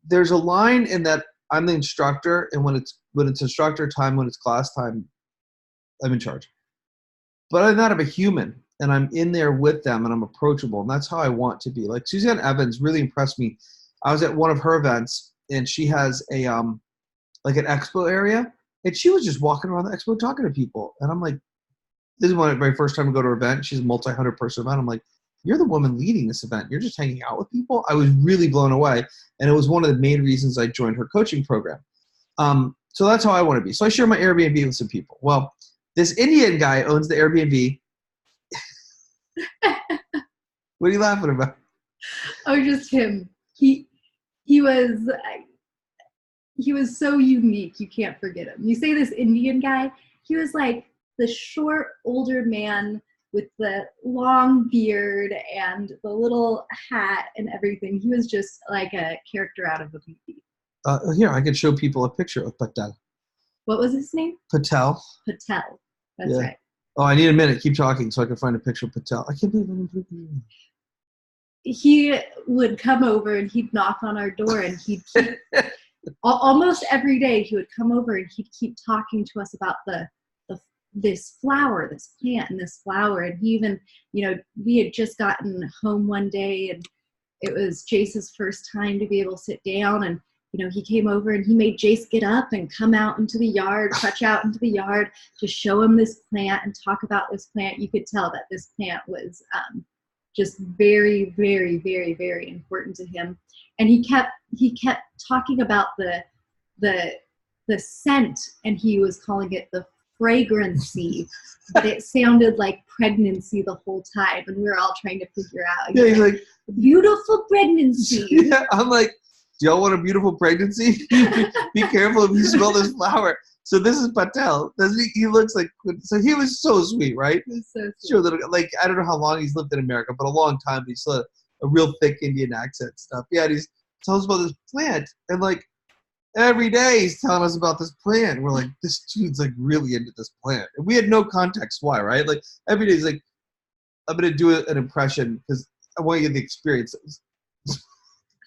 there's a line in that I'm the instructor, and when it's instructor time, when it's class time, I'm in charge. But other than that, I'm a human, and I'm in there with them, and I'm approachable, and that's how I want to be. Like Suzanne Evans really impressed me. I was at one of her events, and she has a like an expo area, and she was just walking around the expo talking to people. And I'm like, this is my first time to go to her event. She's a multi-100-person event. I'm like, you're the woman leading this event. You're just hanging out with people. I was really blown away, and it was one of the main reasons I joined her coaching program. So that's how I want to be. So I share my Airbnb with some people. Well, this Indian guy owns the Airbnb. What are you laughing about? Oh, just him. He was so unique. You can't forget him. You say this Indian guy, he was like the short, older man with the long beard and the little hat and everything. He was just like a character out of a movie. Here, I could show people a picture of Patel. What was his name? Patel. Patel. That's right. Oh, I need a minute. Keep talking so I can find a picture of Patel. I can't believe I'm He would come over and he'd knock on our door, and he'd keep almost every day he would come over and he'd keep talking to us about this flower, this plant, and this flower. And he even, we had just gotten home one day, and it was Jase's first time to be able to sit down, and he came over and he made Jase get up and come out into the yard, trudge out into the yard to show him this plant and talk about this plant. You could tell that this plant was just very, very, very, very important to him. And he kept talking about the scent, and he was calling it the fragrancy, but it sounded like pregnancy the whole time, and we were all trying to figure out. He's like, beautiful pregnancy. Yeah, I'm like, do y'all want a beautiful pregnancy? Be careful if you smell this flower. So this is Patel. He looks like, so he was so sweet, right? He was so sweet. Sure, like, I don't know how long he's lived in America, but a long time. He still had a real thick Indian accent stuff. Yeah, and he's telling us about this plant. And like, every day he's telling us about this plant. We're like, this dude's like really into this plant. And we had no context why, right? Like, every day he's like, I'm going to do an impression because I want you to get the experience.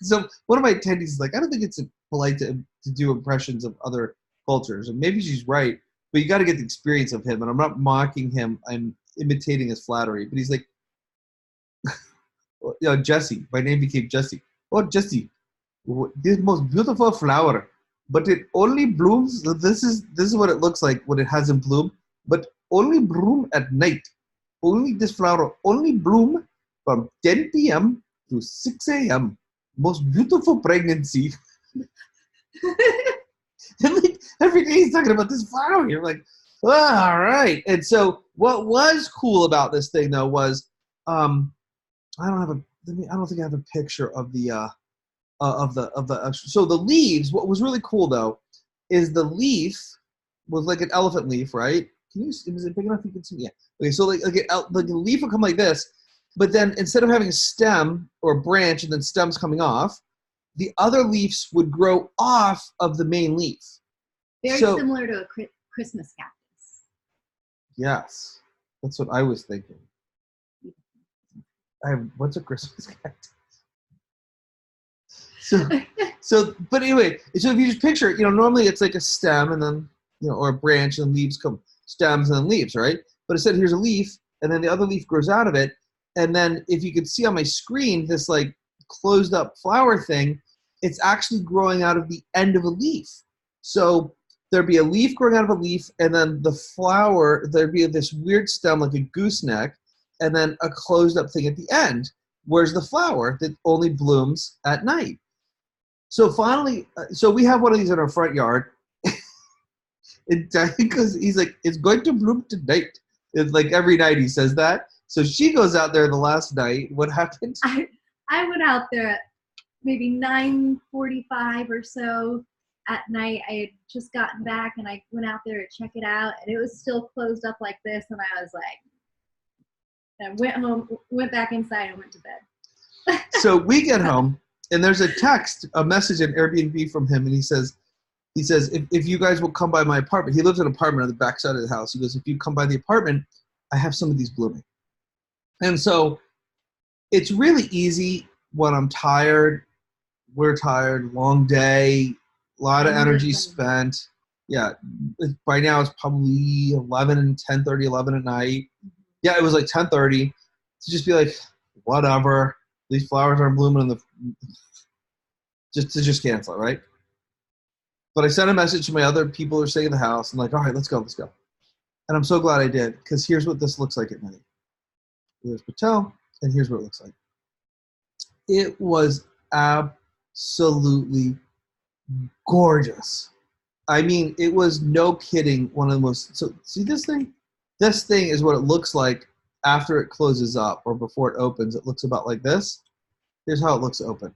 So one of my attendees is like, I don't think it's polite to do impressions of other cultures. And maybe she's right, but you got to get the experience of him. And I'm not mocking him. I'm imitating his flattery. But he's like, Jesse. My name became Jesse. Oh, Jesse, this most beautiful flower, but it only blooms. This is what it looks like when it hasn't bloomed, but only bloom at night. Only this flower only bloom from 10 p.m. to 6 a.m. Most beautiful pregnancy. And like every day he's talking about this flower. You're like, oh, all right. And so what was cool about this thing though was, I don't think I have a picture of the so the leaves. What was really cool though is the leaf was like an elephant leaf, right? Is it big enough you can see? Yeah. Okay, so like the leaf would come like this. But then instead of having a stem or a branch and then stems coming off, the other leaves would grow off of the main leaf. Very So, similar to a Christmas cactus. yes, that's what I was thinking. What's a Christmas cactus? But anyway, so if you just picture, normally it's like a stem and then, or a branch and leaves come, stems and then leaves, right? But instead here's a leaf and then the other leaf grows out of it. And then if you could see on my screen, this like closed up flower thing, it's actually growing out of the end of a leaf. So there'd be a leaf growing out of a leaf and then the flower, there'd be this weird stem like a gooseneck and then a closed up thing at the end. Where's the flower that only blooms at night? So finally, so we have one of these in our front yard. Because he's like, it's going to bloom tonight. It's like every night he says that. So she goes out there the last night. What happened? I went out there at maybe 9:45 or so at night. I had just gotten back and I went out there to check it out. And it was still closed up like this. And I was like, I went home, went back inside and went to bed. So we get home. And there's a message in Airbnb from him, and he says, if you guys will come by my apartment, he lives in an apartment on the back side of the house. He goes, if you come by the apartment, I have some of these blooming. And so it's really easy when I'm tired, we're tired, long day, a lot of energy spent. Yeah, by now it's probably 11 and 10:30, 11 at night. Yeah, it was like 10:30 to just be like, whatever. These flowers aren't blooming in the just cancel it, right? But I sent a message to my other people who are staying in the house. I'm like, all right, let's go. And I'm so glad I did, because here's what this looks like at night. Here's Patel, and here's what it looks like. It was absolutely gorgeous. I mean, it was no kidding one of the most. So see this thing? This thing is what it looks like after it closes up or before it opens. It looks about like this. Here's how it looks open.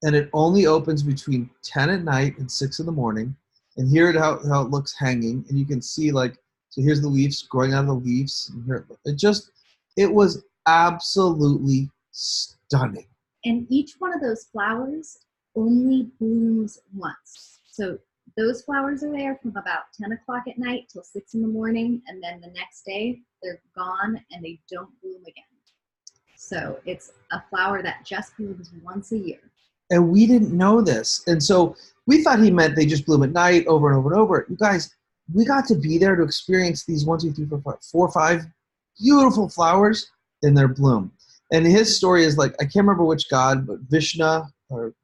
And it only opens between 10 at night and 6 in the morning. And here how it looks hanging. And you can see so here's the leaves growing out of the leaves. And here it was absolutely stunning. And each one of those flowers only blooms once. So those flowers are there from about 10 o'clock at night till 6 in the morning. And then the next day they're gone and they don't bloom again. So it's a flower that just blooms once a year. And we didn't know this. And so we thought he meant they just bloom at night over and over and over. You guys, we got to be there to experience these 4 or 5 beautiful flowers in their bloom. And his story is like, I can't remember which god, but Vishnu, or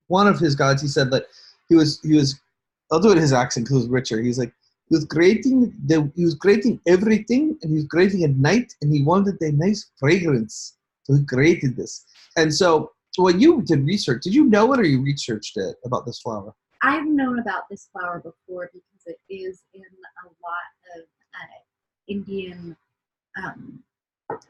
one of his gods, he said that he was, I'll do it in his accent because it was richer. He's like, he was creating everything, and he was creating at night, and he wanted a nice fragrance. So he created this. And so when you did research, did you know it or you researched it about this flower? I've known about this flower before because it is in a lot of Indian,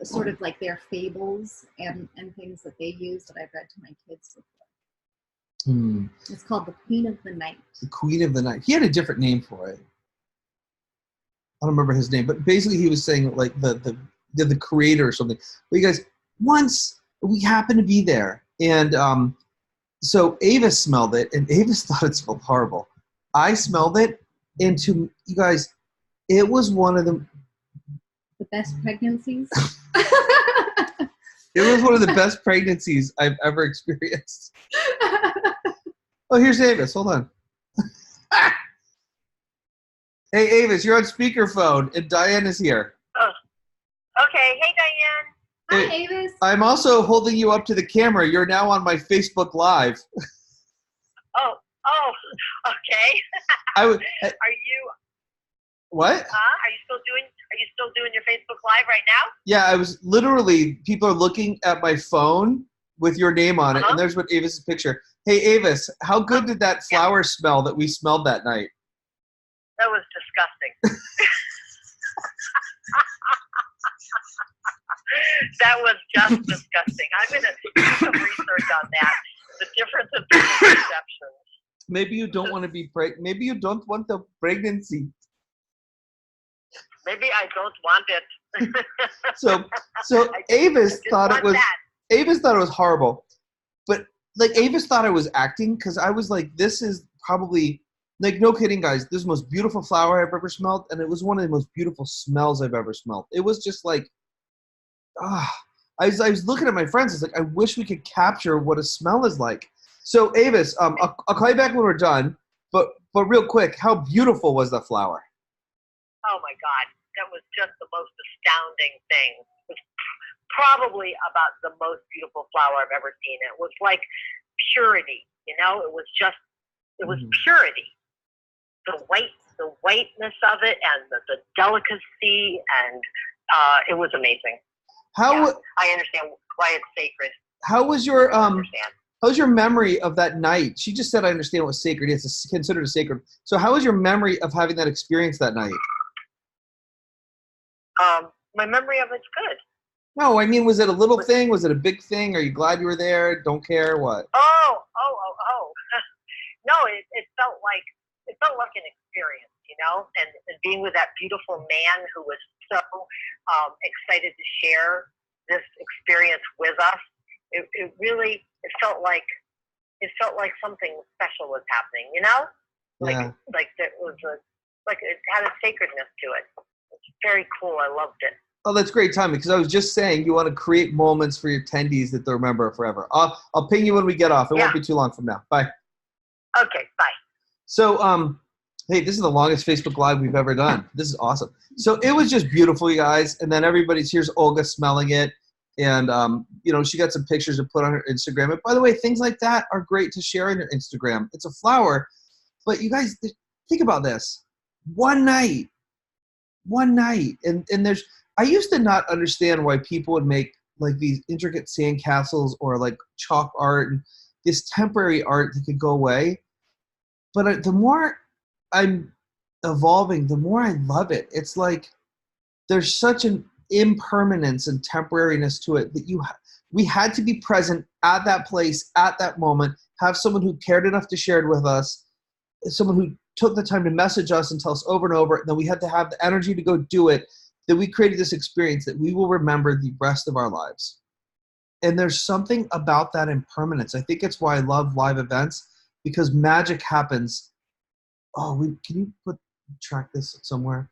sort of like their fables and things that they use that I've read to my kids before. It's called the Queen of the Night. The Queen of the Night. He had a different name for it. I don't remember his name, but basically he was saying like the creator or something. But you guys, once we happened to be there, and so Avis smelled it, and Avis thought it smelled horrible. I smelled it, and to you guys, it was one of the best pregnancies. It was one of the best pregnancies I've ever experienced. Oh, here's Avis. Hold on. Hey, Avis, you're on speakerphone, and Diane is here. Oh, okay. Hey, Diane. Hi, Avis. I'm also holding you up to the camera. You're now on my Facebook Live. Oh, okay. Are you? What? Are you still doing your Facebook Live right now? Yeah, I was literally. People are looking at my phone with your name on it, and there's what Avis's picture. Hey, Avis, how good did that flower smell that we smelled that night? That was disgusting. That was just disgusting. I'm going to do some research on that. The difference of perceptions. Maybe you don't want to be pregnant. Maybe you don't want the pregnancy. Maybe I don't want it. So Avis thought it was. Avis thought it was horrible, but like Avis thought I was acting because I was like, this is probably Like, no kidding, guys. This is the most beautiful flower I've ever smelled, and it was one of the most beautiful smells I've ever smelled. It was just like, I was looking at my friends. It's like, I wish we could capture what a smell is like. So, Avis, I'll call you back when we're done. But real quick, how beautiful was the flower? Oh my God, that was just the most astounding thing. It was probably about the most beautiful flower I've ever seen. It was like purity, you know. It was purity. The whiteness of it, and the delicacy, and it was amazing. I understand why it's sacred. How was your How's your memory of that night? She just said, I understand what sacred is. It's considered a sacred. So how was your memory of having that experience that night? My memory of it's good. No, I mean, was it a little thing? Was it a big thing? Are you glad you were there? Don't care? What? Oh. No, it felt like an experience, you know, and being with that beautiful man who was so excited to share this experience with us. It really felt like something special was happening, you know? Like it had a sacredness to it. It's very cool. I loved it. Oh, that's great timing, because I was just saying you want to create moments for your attendees that they'll remember forever. I'll ping you when we get off. It won't be too long from now. Bye. Okay, bye. So, hey, this is the longest Facebook Live we've ever done. This is awesome. So it was just beautiful, you guys. And then here's Olga smelling it. And, she got some pictures to put on her Instagram. And by the way, things like that are great to share on your Instagram. It's a flower. But you guys, think about this. One night. And I used to not understand why people would make like these intricate sandcastles or like chalk art and this temporary art that could go away. But the more I'm evolving, the more I love it. It's like there's such an impermanence and temporariness to it that we had to be present at that place, at that moment, have someone who cared enough to share it with us, someone who took the time to message us and tell us over and over, and then we had to have the energy to go do it, that we created this experience that we will remember the rest of our lives. And there's something about that impermanence. I think it's why I love live events, because magic happens. Can you track this somewhere?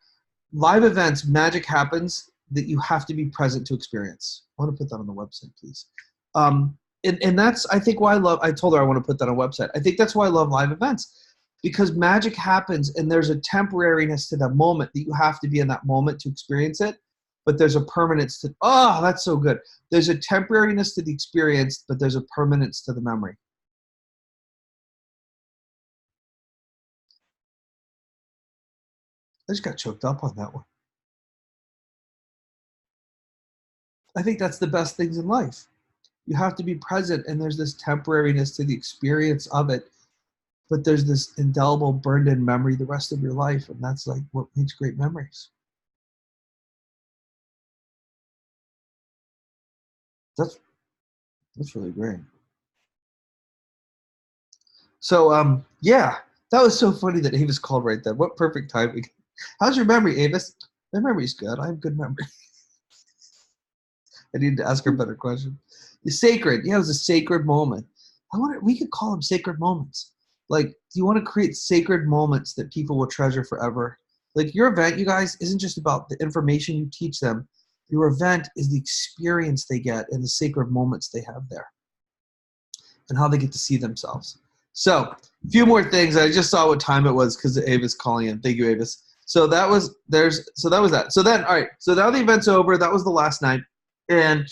Live events, magic happens that you have to be present to experience. I want to put that on the website, please. And that's, I think, why I told her I want to put that on a website. I think that's why I love live events, because magic happens and there's a temporariness to the moment that you have to be in that moment to experience it. But there's a permanence to, that's so good. There's a temporariness to the experience, but there's a permanence to the memory. I just got choked up on that one. I think that's the best things in life. You have to be present, and there's this temporariness to the experience of it, but there's this indelible, burned-in memory the rest of your life, and that's like what makes great memories. That's really great. So, that was so funny that Avis called right then. What perfect timing. How's your memory, Avis? My memory's good. I have good memory. I need to ask her a better question. It's sacred. Yeah, it was a sacred moment. We could call them sacred moments. Like, do you want to create sacred moments that people will treasure forever? Like, your event, you guys, isn't just about the information you teach them. Your event is the experience they get and the sacred moments they have there and how they get to see themselves. So, a few more things. I just saw what time it was because Avis calling in. Thank you, Avis. So that was that. So then, all right. So now the event's over. That was the last night, and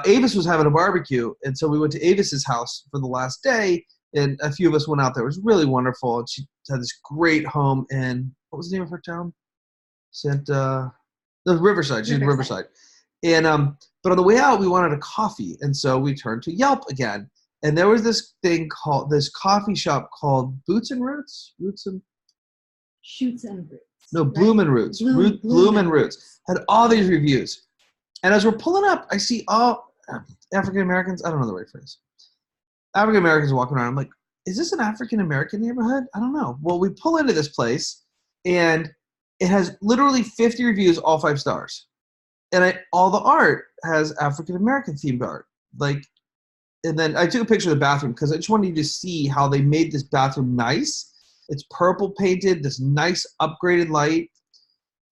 Avis was having a barbecue, and so we went to Avis's house for the last day, and a few of us went out there. It was really wonderful. And she had this great home in, what was the name of her town? The Riverside. She's in Riverside. And but on the way out, we wanted a coffee, and so we turned to Yelp again. And there was this coffee shop called Shoots and Roots. No, Bloom and Roots. Bloom and Roots had all these reviews. And as we're pulling up, I see all African Americans. I don't know the right phrase. African Americans walking around. I'm like, is this an African American neighborhood? I don't know. Well, we pull into this place, and it has literally 50 reviews, all 5 stars. And all the art has African American themed art. And then I took a picture of the bathroom because I just wanted you to see how they made this bathroom nice. It's purple painted, this nice upgraded light.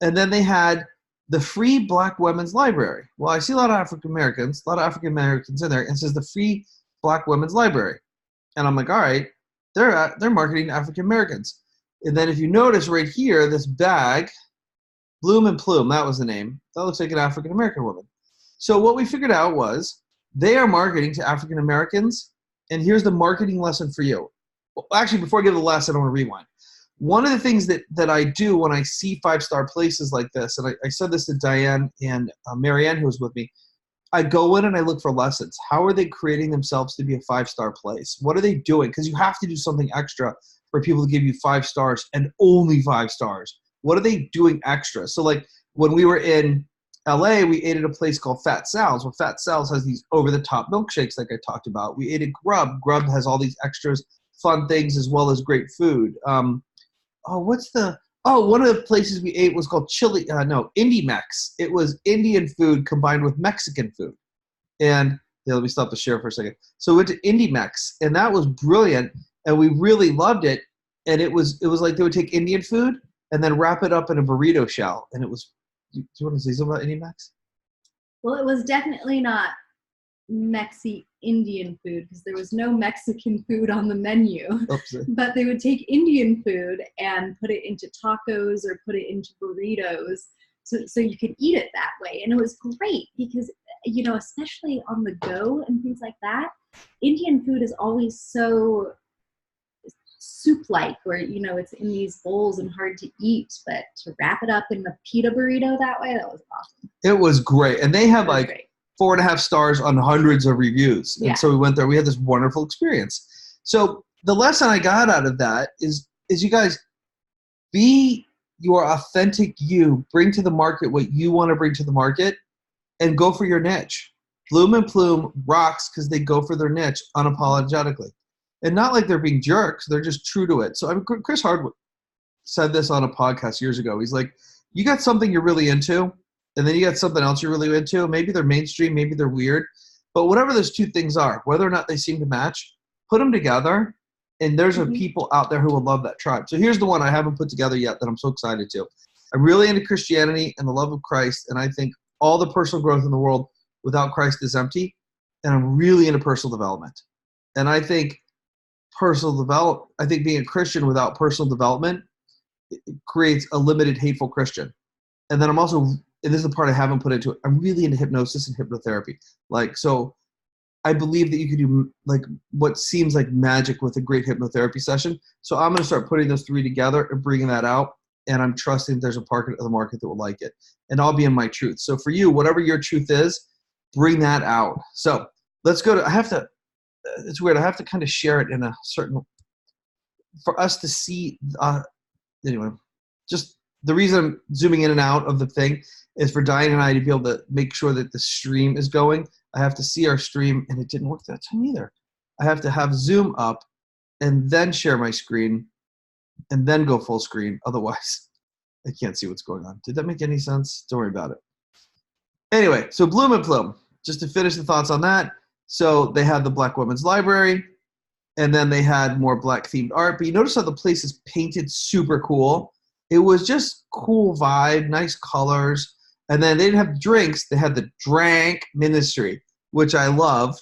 And then they had the free Black Women's Library. Well, I see a lot of African Americans in there, and it says the free Black Women's Library. And I'm like, all right, they're marketing to African Americans. And then if you notice right here, this bag, Bloom and Plume, that was the name. That looks like an African American woman. So what we figured out was they are marketing to African Americans, and here's the marketing lesson for you. Well, actually, before I give the lesson, I want to rewind. One of the things that I do when I see 5-star places like this, and I said this to Diane and Marianne, who was with me, I go in and I look for lessons. How are they creating themselves to be a 5-star place? What are they doing? Because you have to do something extra for people to give you 5 stars and only 5 stars. What are they doing extra? So like when we were in LA, we ate at a place called Fat Sal's. Well, Fat Sal's has these over-the-top milkshakes like I talked about. We ate at Grub. Grub has all these extras, fun things, as well as great food. One of the places we ate was called Indie Mex. It was Indian food combined with Mexican food. And let me stop the share for a second. So we went to Indie Mex, and that was brilliant, and we really loved it. And it was like they would take Indian food and then wrap it up in a burrito shell. And it was, do you want to say something about Indie Mex? Well, it was definitely not Indian food because there was no Mexican food on the menu. Oops. But they would take Indian food and put it into tacos or put it into burritos so you could eat it that way. And it was great because, especially on the go and things like that, Indian food is always so soup-like where, it's in these bowls and hard to eat, but to wrap it up in the pita burrito that way, that was awesome. It was great. And they have great. 4.5 stars on hundreds of reviews. And so we went there. We had this wonderful experience. So the lesson I got out of that is you guys be your authentic you. Bring to the market what you want to bring to the market and go for your niche. Bloom and Plume rocks because they go for their niche unapologetically. And not like they're being jerks. They're just true to it. So Chris Hardwick said this on a podcast years ago. He's like, you got something you're really into, and then you got something else you're really into. Maybe they're mainstream, maybe they're weird. But whatever those two things are, whether or not they seem to match, put them together, and there's people out there who will love that tribe. So here's the one I haven't put together yet that I'm so excited to. I'm really into Christianity and the love of Christ, and I think all the personal growth in the world without Christ is empty, and I'm really into personal development. And I think being a Christian without personal development creates a limited, hateful Christian. And then I'm also, and this is the part I haven't put into it, I'm really into hypnosis and hypnotherapy. So I believe that you could do what seems like magic with a great hypnotherapy session. So I'm going to start putting those 3 together and bringing that out. And I'm trusting there's a part of the market that will like it. And I'll be in my truth. So for you, whatever your truth is, bring that out. So let's go to, it's weird. I have to kind of share it in a certain, for us to see, anyway, just the reason I'm zooming in and out of the thing is for Diane and I to be able to make sure that the stream is going. I have to see our stream, and it didn't work that time either. I have to have Zoom up and then share my screen and then go full screen. Otherwise, I can't see what's going on. Did that make any sense? Don't worry about it. Anyway, so Bloom and Plume, just to finish the thoughts on that. So they had the Black Women's Library, and then they had more Black-themed art. But you notice how the place is painted super cool. It was just cool vibe, nice colors. And then they didn't have drinks. They had the drank ministry, which I loved.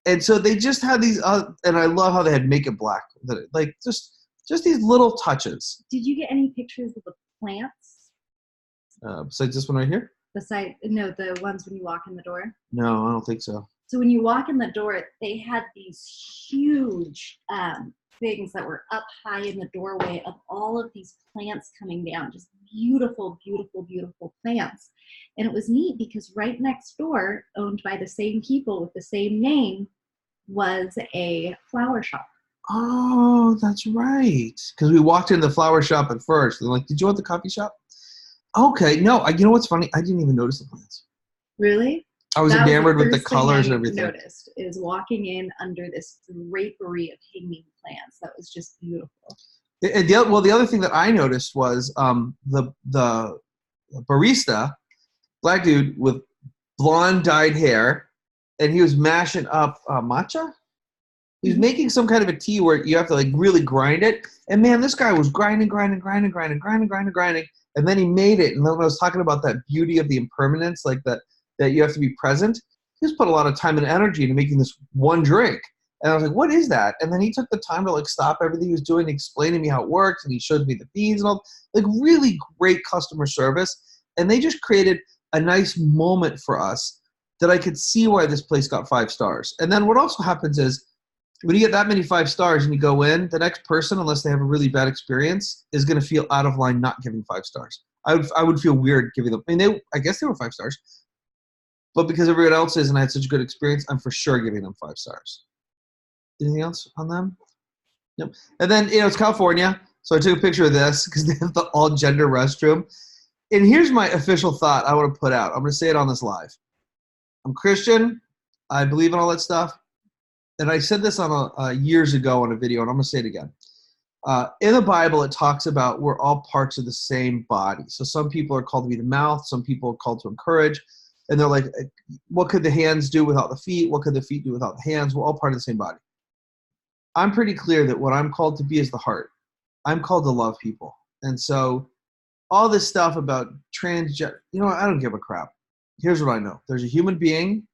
And so they just had these, and I love how they had Make It Black. Like just these little touches. Did you get any pictures of the plants? Besides this one right here? No, the ones when you walk in the door. No, I don't think so. So when you walk in the door, they had these huge things that were up high in the doorway of all of these plants coming down, just beautiful, beautiful, beautiful plants. And it was neat because right next door, owned by the same people with the same name, was a flower shop. Oh, that's right. Because we walked into the flower shop at first. They're like, did you want the coffee shop? Okay. No, you know what's funny? I didn't even notice the plants. Really? I was enamored with the colors and everything. Noticed is walking in under this drapery of hanging plants. That was just beautiful. The other thing that I noticed was the barista, Black dude with blonde dyed hair, and he was mashing up matcha. He was making some kind of a tea where you have to like really grind it. And man, this guy was grinding. And then he made it. And then when I was talking about that beauty of the impermanence, like that you have to be present, he just put a lot of time and energy into making this one drink. And I was like, what is that? And then he took the time to like stop everything he was doing, explain to me how it works, and he showed me the beans and all, like really great customer service. And they just created a nice moment for us that I could see why this place got 5 stars. And then what also happens is when you get that many 5 stars and you go in, the next person, unless they have a really bad experience, is going to feel out of line not giving 5 stars. I would feel weird giving them. I mean, I guess they were 5 stars, but because everyone else is and I had such a good experience, I'm for sure giving them 5 stars. Anything else on them? Nope. And then it's California, so I took a picture of this because they have the all-gender restroom. And here's my official thought I want to put out. I'm going to say it on this live. I'm Christian. I believe in all that stuff. And I said this on years ago on a video, and I'm going to say it again. In the Bible, it talks about we're all parts of the same body. So some people are called to be the mouth. Some people are called to encourage. And they're like, what could the hands do without the feet? What could the feet do without the hands? We're all part of the same body. I'm pretty clear that what I'm called to be is the heart. I'm called to love people. And so all this stuff about transgender, I don't give a crap. Here's what I know. There's a human being,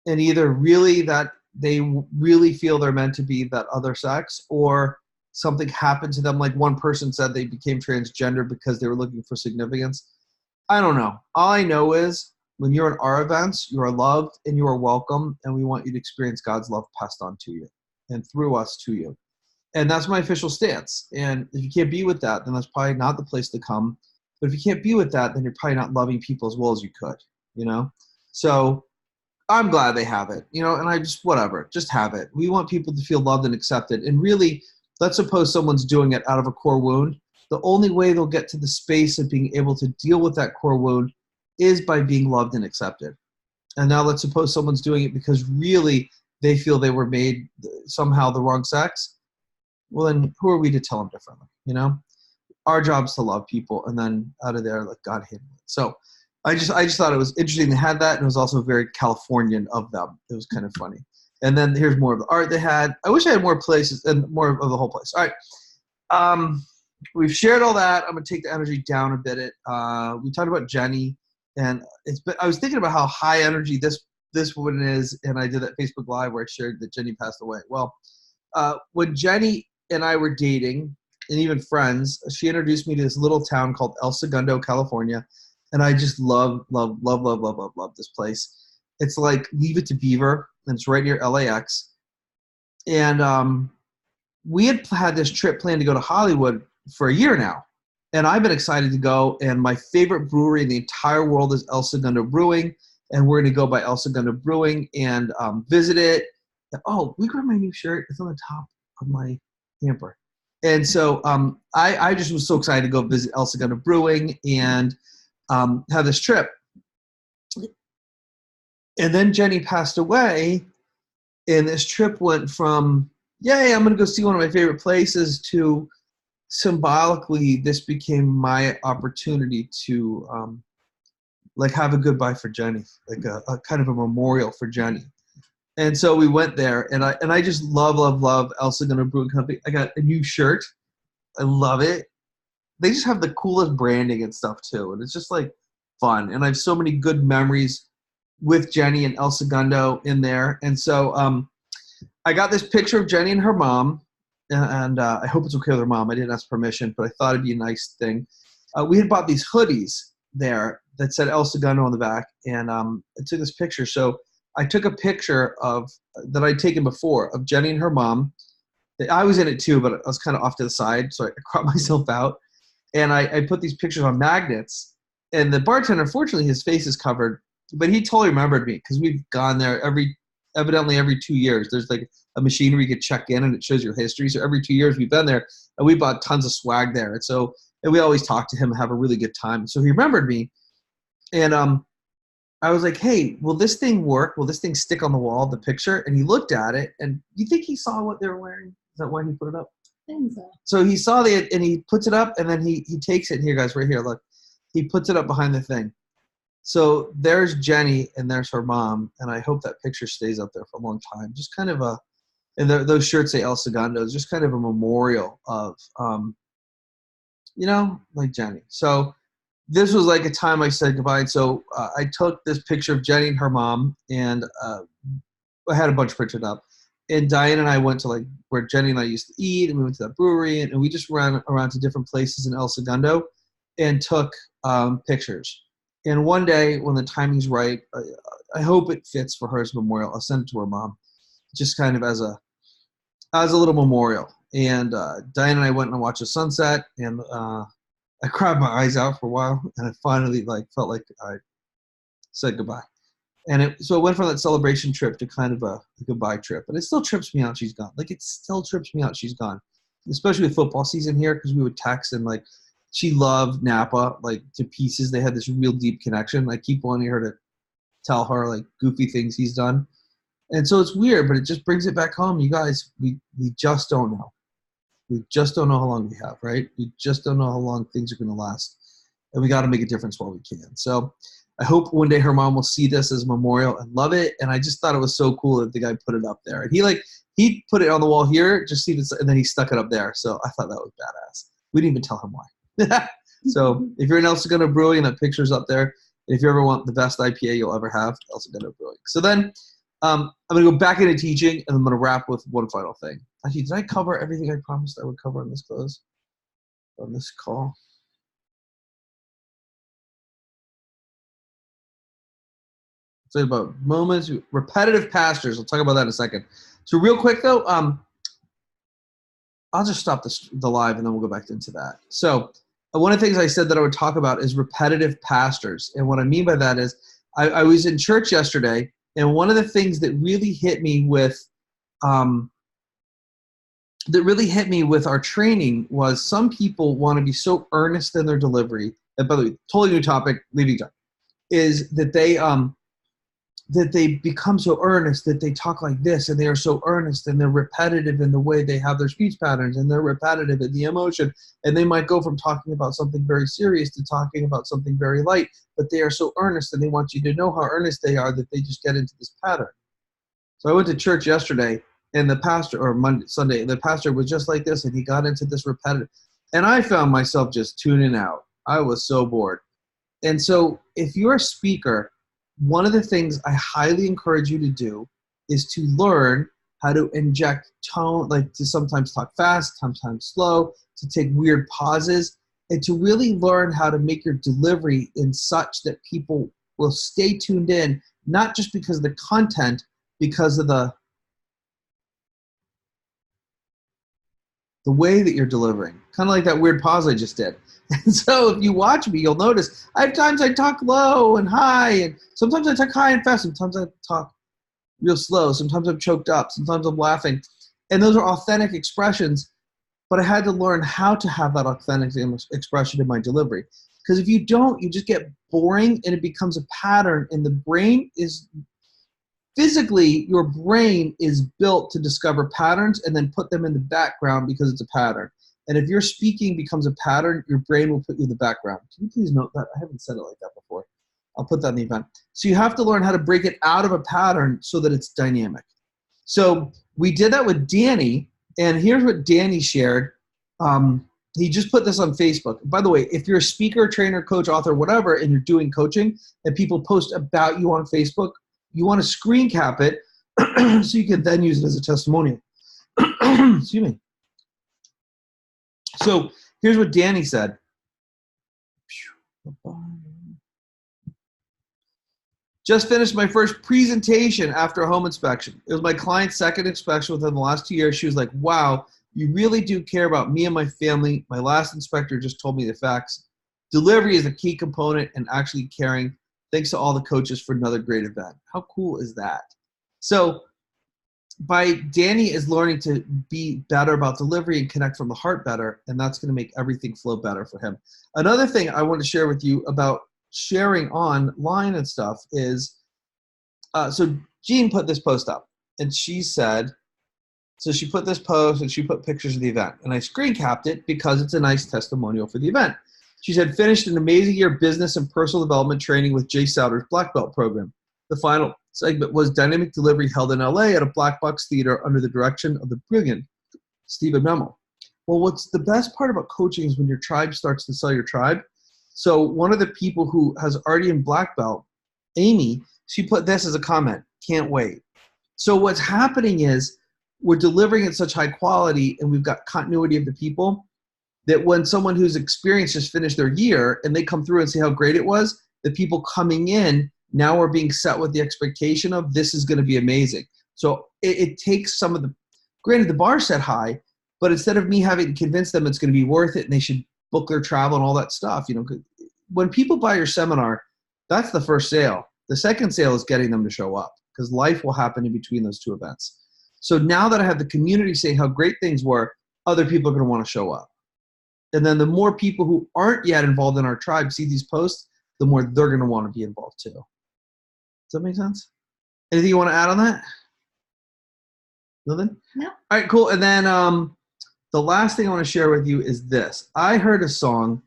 and either really that they really feel they're meant to be that other sex, or something happened to them. Like one person said they became transgender because they were looking for significance. I don't know. All I know is when you're in our events, you are loved and you are welcome, and we want you to experience God's love passed on to you and through us to you. And that's my official stance. And if you can't be with that, then that's probably not the place to come. But if you can't be with that, then you're probably not loving people as well as you could, So I'm glad they have it, and I just, whatever, just have it. We want people to feel loved and accepted. And really, let's suppose someone's doing it out of a core wound. The only way they'll get to the space of being able to deal with that core wound is by being loved and accepted. And now let's suppose someone's doing it because really they feel they were made somehow the wrong sex. Well, then who are we to tell them differently, Our job is to love people, and then out of there, let God handle it. So I just thought it was interesting they had that, and it was also very Californian of them. It was kind of funny. And then here's more of the art they had. I wish I had more places and more of the whole place. All right. We've shared all that. I'm going to take the energy down a bit. We talked about Jenny, and I was thinking about how high energy this woman is, and I did that Facebook Live where I shared that Jenny passed away. Well, when Jenny and I were dating, and even friends, she introduced me to this little town called El Segundo, California. And I just love this place. It's like Leave It to Beaver, and it's right near LAX. And we had this trip planned to go to Hollywood for a year now. And I've been excited to go. And my favorite brewery in the entire world is El Segundo Brewing. And we're going to go by El Segundo Brewing and visit it. Oh, we got my new shirt. It's on the top of my hamper. And so I just was so excited to go visit El Segundo Brewing and have this trip. And then Jenny passed away, and this trip went from, yay, I'm going to go see one of my favorite places, to symbolically this became my opportunity to have a goodbye for Jenny, like a kind of a memorial for Jenny. And so we went there, and I just love El Segundo Brewing Company. I got a new shirt. I love it. They just have the coolest branding and stuff too, and it's just like fun. And I have so many good memories with Jenny and El Segundo in there. And so I got this picture of Jenny and her mom, and I hope it's okay with her mom. I didn't ask permission, but I thought it'd be a nice thing. We had bought these hoodies there that said El Segundo on the back, and I took this picture. So I took a picture that I'd taken before of Jenny and her mom. I was in it too, but I was kind of off to the side, so I cropped myself out. And I put these pictures on magnets. And the bartender, unfortunately, his face is covered, but he totally remembered me because we've gone there evidently every 2 years. There's like a machine where you could check in and it shows your history. So every 2 years we've been there, and we bought tons of swag there. And we always talk to him and have a really good time. So he remembered me. And I was like, hey, will this thing work? Will this thing stick on the wall, the picture? And he looked at it, and you think he saw what they were wearing? Is that why he put it up? I think so. So he saw it, and he puts it up, and then he takes it. Here, guys, right here, look. He puts it up behind the thing. So there's Jenny, and there's her mom, and I hope that picture stays up there for a long time. Just kind of a And those shirts say El Segundo. It's just kind of a memorial of, like Jenny. So this was like a time I said goodbye. And so I took this picture of Jenny and her mom, and I had a bunch printed up. And Diane and I went to like where Jenny and I used to eat, and we went to that brewery, and we just ran around to different places in El Segundo and took pictures. And one day when the timing's right, I hope it fits for her as a memorial. I'll send it to her mom, just kind of as a little memorial. And Diane and I went and watched the sunset, and I cried my eyes out for a while, and I finally felt like I said goodbye. And so it went from that celebration trip to kind of a goodbye trip. And it still trips me out she's gone. Like, it still trips me out she's gone, especially with football season here, because we would text, and she loved Napa to pieces. They had this real deep connection. I keep wanting her to tell her goofy things he's done. And so it's weird, but it just brings it back home. You guys, we just don't know. We just don't know how long we have, right? We just don't know how long things are going to last. And we got to make a difference while we can. So I hope one day her mom will see this as a memorial and love it. And I just thought it was so cool that the guy put it up there. And he put it on the wall here, just see this, and then he stuck it up there. So I thought that was badass. We didn't even tell him why. So if you're in El Segundo Brewing, and that picture's up there, and if you ever want the best IPA you'll ever have, El Segundo Brewing. So then I'm going to go back into teaching, and I'm going to wrap with one final thing. Actually, did I cover everything I promised I would cover on this call? So about moments, repetitive pastors. We'll talk about that in a second. So real quick though, I'll just stop the live, and then we'll go back into that. So one of the things I said that I would talk about is repetitive pastors. And what I mean by that is I was in church yesterday, and one of the things that really hit me with our training was some people want to be so earnest in their delivery. And by the way, totally new topic, leaving time, is that they become so earnest that they talk like this, and they are so earnest, and they're repetitive in the way they have their speech patterns, and they're repetitive in the emotion, and they might go from talking about something very serious to talking about something very light, but they are so earnest, and they want you to know how earnest they are that they just get into this pattern. So I went to church yesterday, and the pastor, or Sunday, the pastor was just like this, and he got into this repetitive, and I found myself just tuning out. I was so bored. And so if you're a speaker, one of the things I highly encourage you to do is to learn how to inject tone, to sometimes talk fast, sometimes slow, to take weird pauses, and to really learn how to make your delivery in such that people will stay tuned in, not just because of the content, because of the way that you're delivering. Kind of like that weird pause I just did. And so if you watch me, you'll notice I have times I talk low and high, and sometimes I talk high and fast, sometimes I talk real slow, sometimes I'm choked up, sometimes I'm laughing. And those are authentic expressions, but I had to learn how to have that authentic expression in my delivery. Because if you don't, you just get boring, and it becomes a pattern, and the brain is physically, your brain is built to discover patterns and then put them in the background because it's a pattern. And if your speaking becomes a pattern, your brain will put you in the background. Can you please note that? I haven't said it like that before. I'll put that in the event. So you have to learn how to break it out of a pattern so that it's dynamic. So we did that with Danny, and here's what Danny shared. He just put this on Facebook. By the way, if you're a speaker, trainer, coach, author, whatever, and you're doing coaching, and people post about you on Facebook, you want to screen cap it so you can then use it as a testimonial. Excuse me. So here's what Danny said. Just finished my first presentation after a home inspection. It was my client's second inspection within the last 2 years. She was like, wow, you really do care about me and my family. My last inspector just told me the facts. Delivery is a key component and actually caring. Thanks to all the coaches for another great event. How cool is that? So Danny is learning to be better about delivery and connect from the heart better, and that's going to make everything flow better for him. Another thing I want to share with you about sharing online and stuff is, so Jean put this post up, and she said, so she put this post and she put pictures of the event, and I screen capped it because it's a nice testimonial for the event. She said, finished an amazing year of business and personal development training with Jase Souder's Black Belt program. The final segment was Dynamic Delivery held in LA at a Black Box Theater under the direction of the brilliant Stephen Memmel. Well, what's the best part about coaching is when your tribe starts to sell your tribe. So one of the people who has already in black belt, Amy, she put this as a comment, can't wait. So what's happening is we're delivering at such high quality and we've got continuity of the people that when someone who's experienced just finished their year and they come through and see how great it was, the people coming in now are being set with the expectation of this is going to be amazing. So it takes some of the, granted the bar set high, but instead of me having to convince them it's going to be worth it and they should book their travel and all that stuff, you know, when people buy your seminar, that's the first sale. The second sale is getting them to show up because life will happen in between those two events. So now that I have the community saying how great things were, other people are going to want to show up. And then the more people who aren't yet involved in our tribe see these posts, the more they're going to want to be involved too. Does that make sense? Anything you want to add on that? Nothing? No. All right, cool. And then the last thing I want to share with you is this. I heard a song,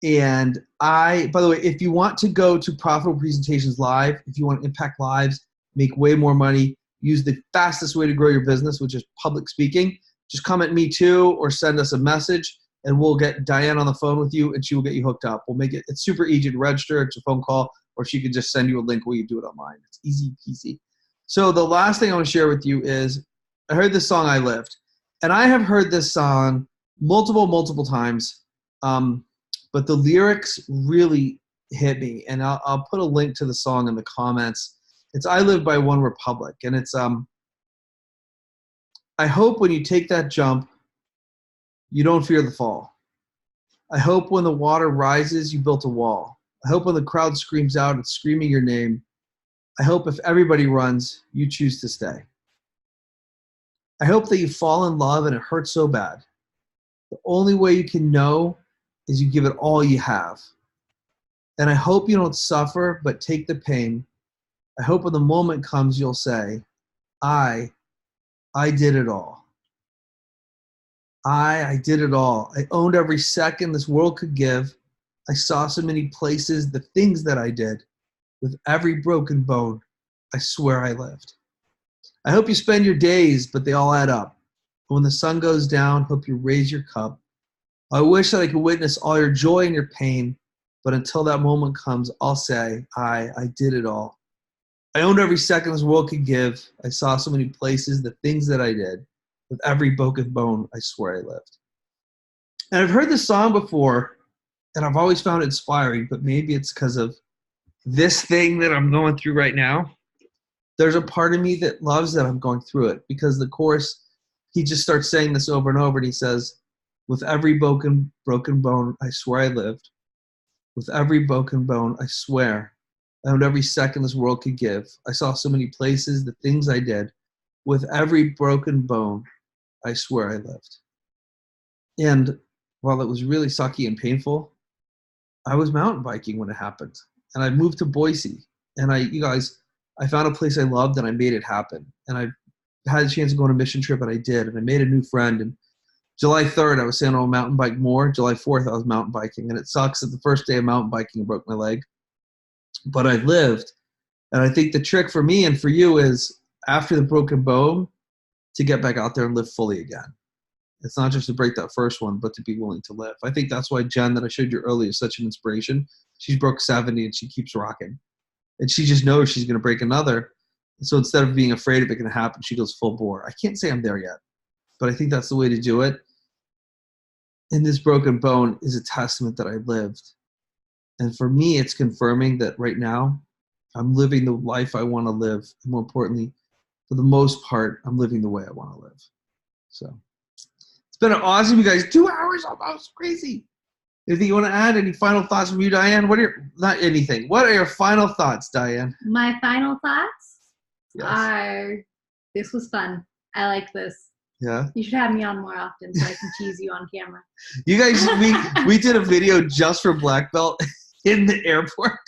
and by the way, if you want to go to Profitable Presentations Live, if you want to impact lives, make way more money, use the fastest way to grow your business, which is public speaking, just comment me too or send us a message, and we'll get Diane on the phone with you, and she will get you hooked up. We'll make it, it's super easy to register. It's a phone call, or she can just send you a link where you do it online. It's easy peasy. So the last thing I want to share with you is I heard this song, I Lived. And I have heard this song multiple times, but the lyrics really hit me. And I'll put a link to the song in the comments. It's I Live by One Republic. And it's, I hope when you take that jump, you don't fear the fall. I hope when the water rises, you built a wall. I hope when the crowd screams out, it's screaming your name. I hope if everybody runs, you choose to stay. I hope that you fall in love and it hurts so bad. The only way you can know is you give it all you have. And I hope you don't suffer, but take the pain. I hope when the moment comes, you'll say, I did it all. I did it all. I owned every second this world could give. I saw so many places, the things that I did. With every broken bone, I swear I lived. I hope you spend your days, but they all add up. When the sun goes down, hope you raise your cup. I wish that I could witness all your joy and your pain, but until that moment comes, I'll say, I did it all. I owned every second this world could give. I saw so many places, the things that I did. With every broken bone, I swear I lived. And I've heard this song before, and I've always found it inspiring, but maybe it's because of this thing that I'm going through right now. There's a part of me that loves that I'm going through it, because the chorus, he just starts saying this over and over, and he says, with every broken bone, I swear I lived. With every broken bone, I swear. I owned every second this world could give. I saw so many places, the things I did. With every broken bone, I swear I lived. And while it was really sucky and painful, I was mountain biking when it happened. And I moved to Boise. And I found a place I loved and I made it happen. And I had a chance to go on a mission trip, and I did. And I made a new friend. And July 3rd, I was saying I'll mountain bike more. July 4th, I was mountain biking. And it sucks that the first day of mountain biking, I broke my leg. But I lived. And I think the trick for me and for you is after the broken bone, to get back out there and live fully again. It's not just to break that first one, but to be willing to live. I think that's why Jen, that I showed you earlier, is such an inspiration. She's broke 70 and she keeps rocking. And she just knows she's going to break another. And so instead of being afraid of it going to happen, she goes full bore. I can't say I'm there yet, but I think that's the way to do it. And this broken bone is a testament that I lived. And for me, it's confirming that right now I'm living the life I want to live. And more importantly, for the most part, I'm living the way I want to live. So it's been awesome, you guys. 2 hours almost. Crazy. Anything you want to add? Any final thoughts from you, Diane? Not anything. What are your final thoughts, Diane? My final thoughts Yes. are, this was fun. I like this. Yeah. You should have me on more often so I can tease you on camera. You guys, we did a video just for Black Belt in the airport.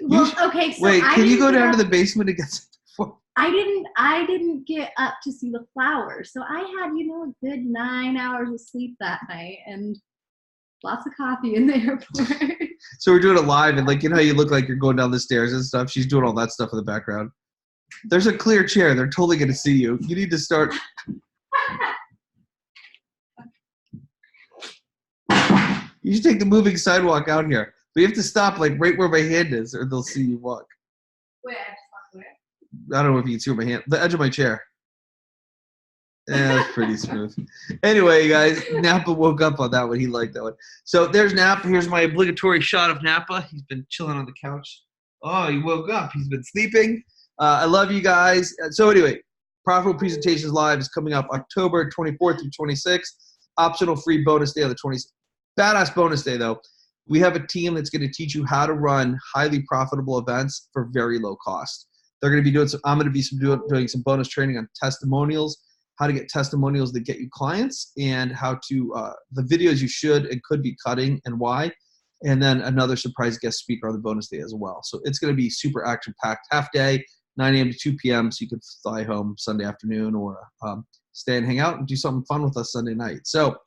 Well, okay, so wait, can you go down to the basement and get some before? I didn't get up to see the flowers. So I had, a good 9 hours of sleep that night and lots of coffee in the airport. So we're doing it live, and like, you know how you look like you're going down the stairs and stuff? She's doing all that stuff in the background. There's a clear chair. They're totally going to see you. You need to start. You should take the moving sidewalk out here. But you have to stop like right where my hand is, or they'll see you walk. Wait, I just walked where? I don't know if you can see where my hand, the edge of my chair. Yeah, that's pretty smooth. Anyway, guys, Napa woke up on that one. He liked that one. So there's Napa. Here's my obligatory shot of Napa. He's been chilling on the couch. Oh, he woke up. He's been sleeping. I love you guys. So anyway, Profitable Presentations Live is coming up October 24th through 26th. Optional free bonus day on the 20th. Badass bonus day, though. We have a team that's going to teach you how to run highly profitable events for very low cost. They're going to be doing some, I'm going to be doing some bonus training on testimonials, how to get testimonials that get you clients, and how to, the videos you should and could be cutting and why. And then another surprise guest speaker on the bonus day as well. So it's going to be super action-packed, half day, 9 a.m. to 2 p.m. So you can fly home Sunday afternoon or stay and hang out and do something fun with us Sunday night. So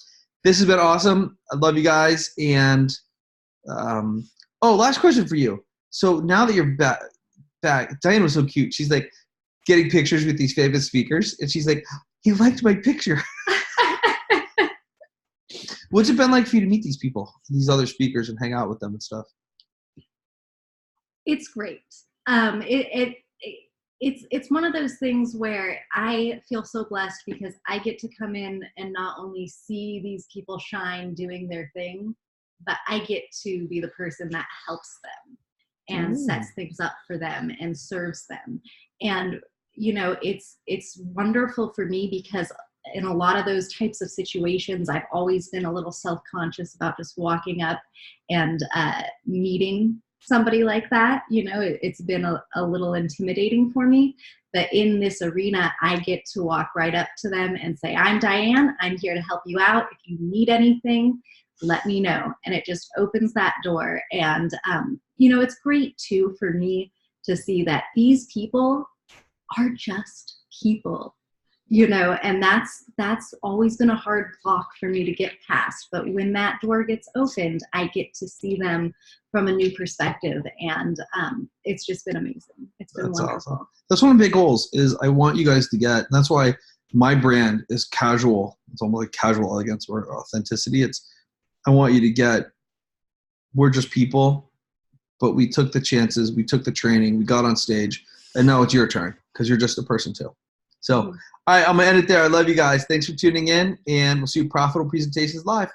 this has been awesome. I love you guys. And last question for you. So now that you're back, Diane was so cute. She's like getting pictures with these famous speakers. And she's like, he liked my picture. What's it been like for you to meet these people, these other speakers, and hang out with them and stuff? It's great. It's one of those things where I feel so blessed because I get to come in and not only see these people shine doing their thing, but I get to be the person that helps them and sets things up for them and serves them. And, you know, it's wonderful for me because in a lot of those types of situations, I've always been a little self-conscious about just walking up and meeting somebody like that. You know, it's been a little intimidating for me. But in this arena, I get to walk right up to them and say, I'm Diane. I'm here to help you out. If you need anything, let me know. And it just opens that door. And, you know, it's great, too, for me to see that these people are just people. You know, and that's always been a hard block for me to get past. But when that door gets opened, I get to see them from a new perspective, and it's just been amazing. It's been wonderful. Awesome. That's one of my big goals is I want you guys to get, and that's why my brand is casual. It's almost like casual elegance or authenticity. I want you to get, we're just people, but we took the chances, we took the training, we got on stage, and now it's your turn because you're just a person too. So, all right, I'm going to end it there. I love you guys. Thanks for tuning in, and we'll see you Profitable Presentations Live.